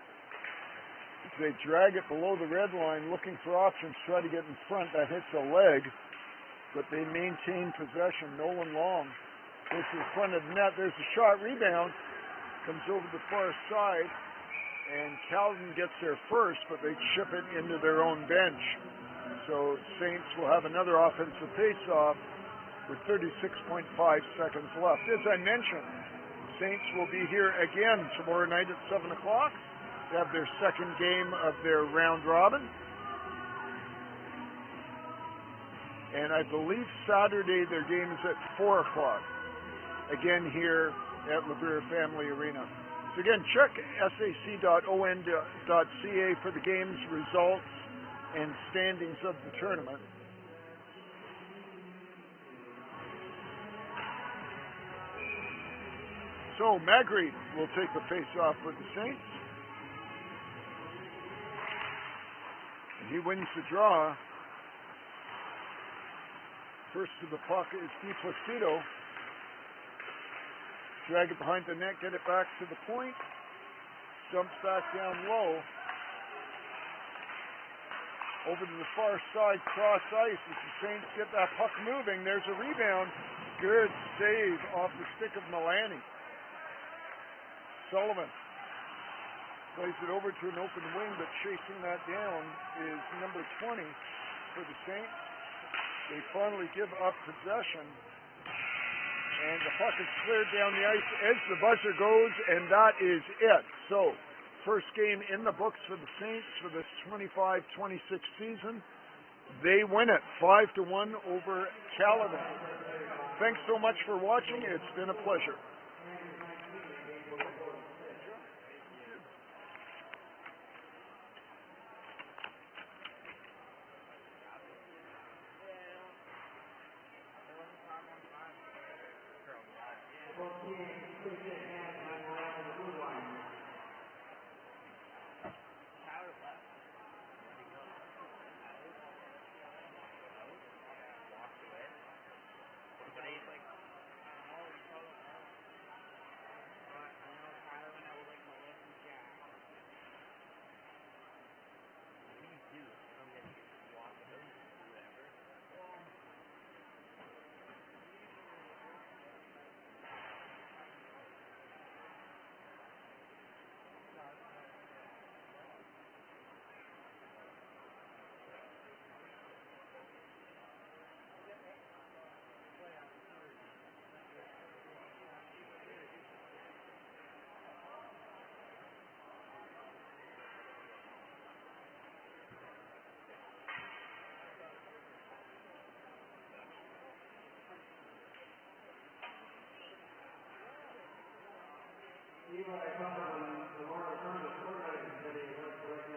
They drag it below the red line, looking for options, try to get in front. That hits a leg, but they maintain possession. Nolan Long goes to the front of the net. There's a shot, rebound, comes over the far side, and Caledon gets there first, but they chip it into their own bench. So Saints will have another offensive face-off with 36.5 seconds left. As I mentioned, Saints will be here again tomorrow night at 7 o'clock. They have their second game of their round robin. And I believe Saturday their game is at 4 o'clock. Again here at Lapeer Family Arena. So again, check sac.on.ca for the game's results and standings of the tournament. So Magritte will take the face-off for the Saints. He wins the draw. First to the puck is DiPlacido. Drag it behind the net, get it back to the point. Jumps back down low. Over to the far side, cross ice. As the Saints get that puck moving, there's a rebound. Good save off the stick of Milani. Sullivan plays it over to an open wing, but chasing that down is number 20 for the Saints. They finally give up possession, and the puck is cleared down the ice as the buzzer goes, and that is it. So, first game in the books for the Saints for this 25-26 season. They win it 5-1 over Caledon. Thanks so much for watching. It's been a pleasure. Palfreyman, the Memorial Tournament organizing committee, would like to recognize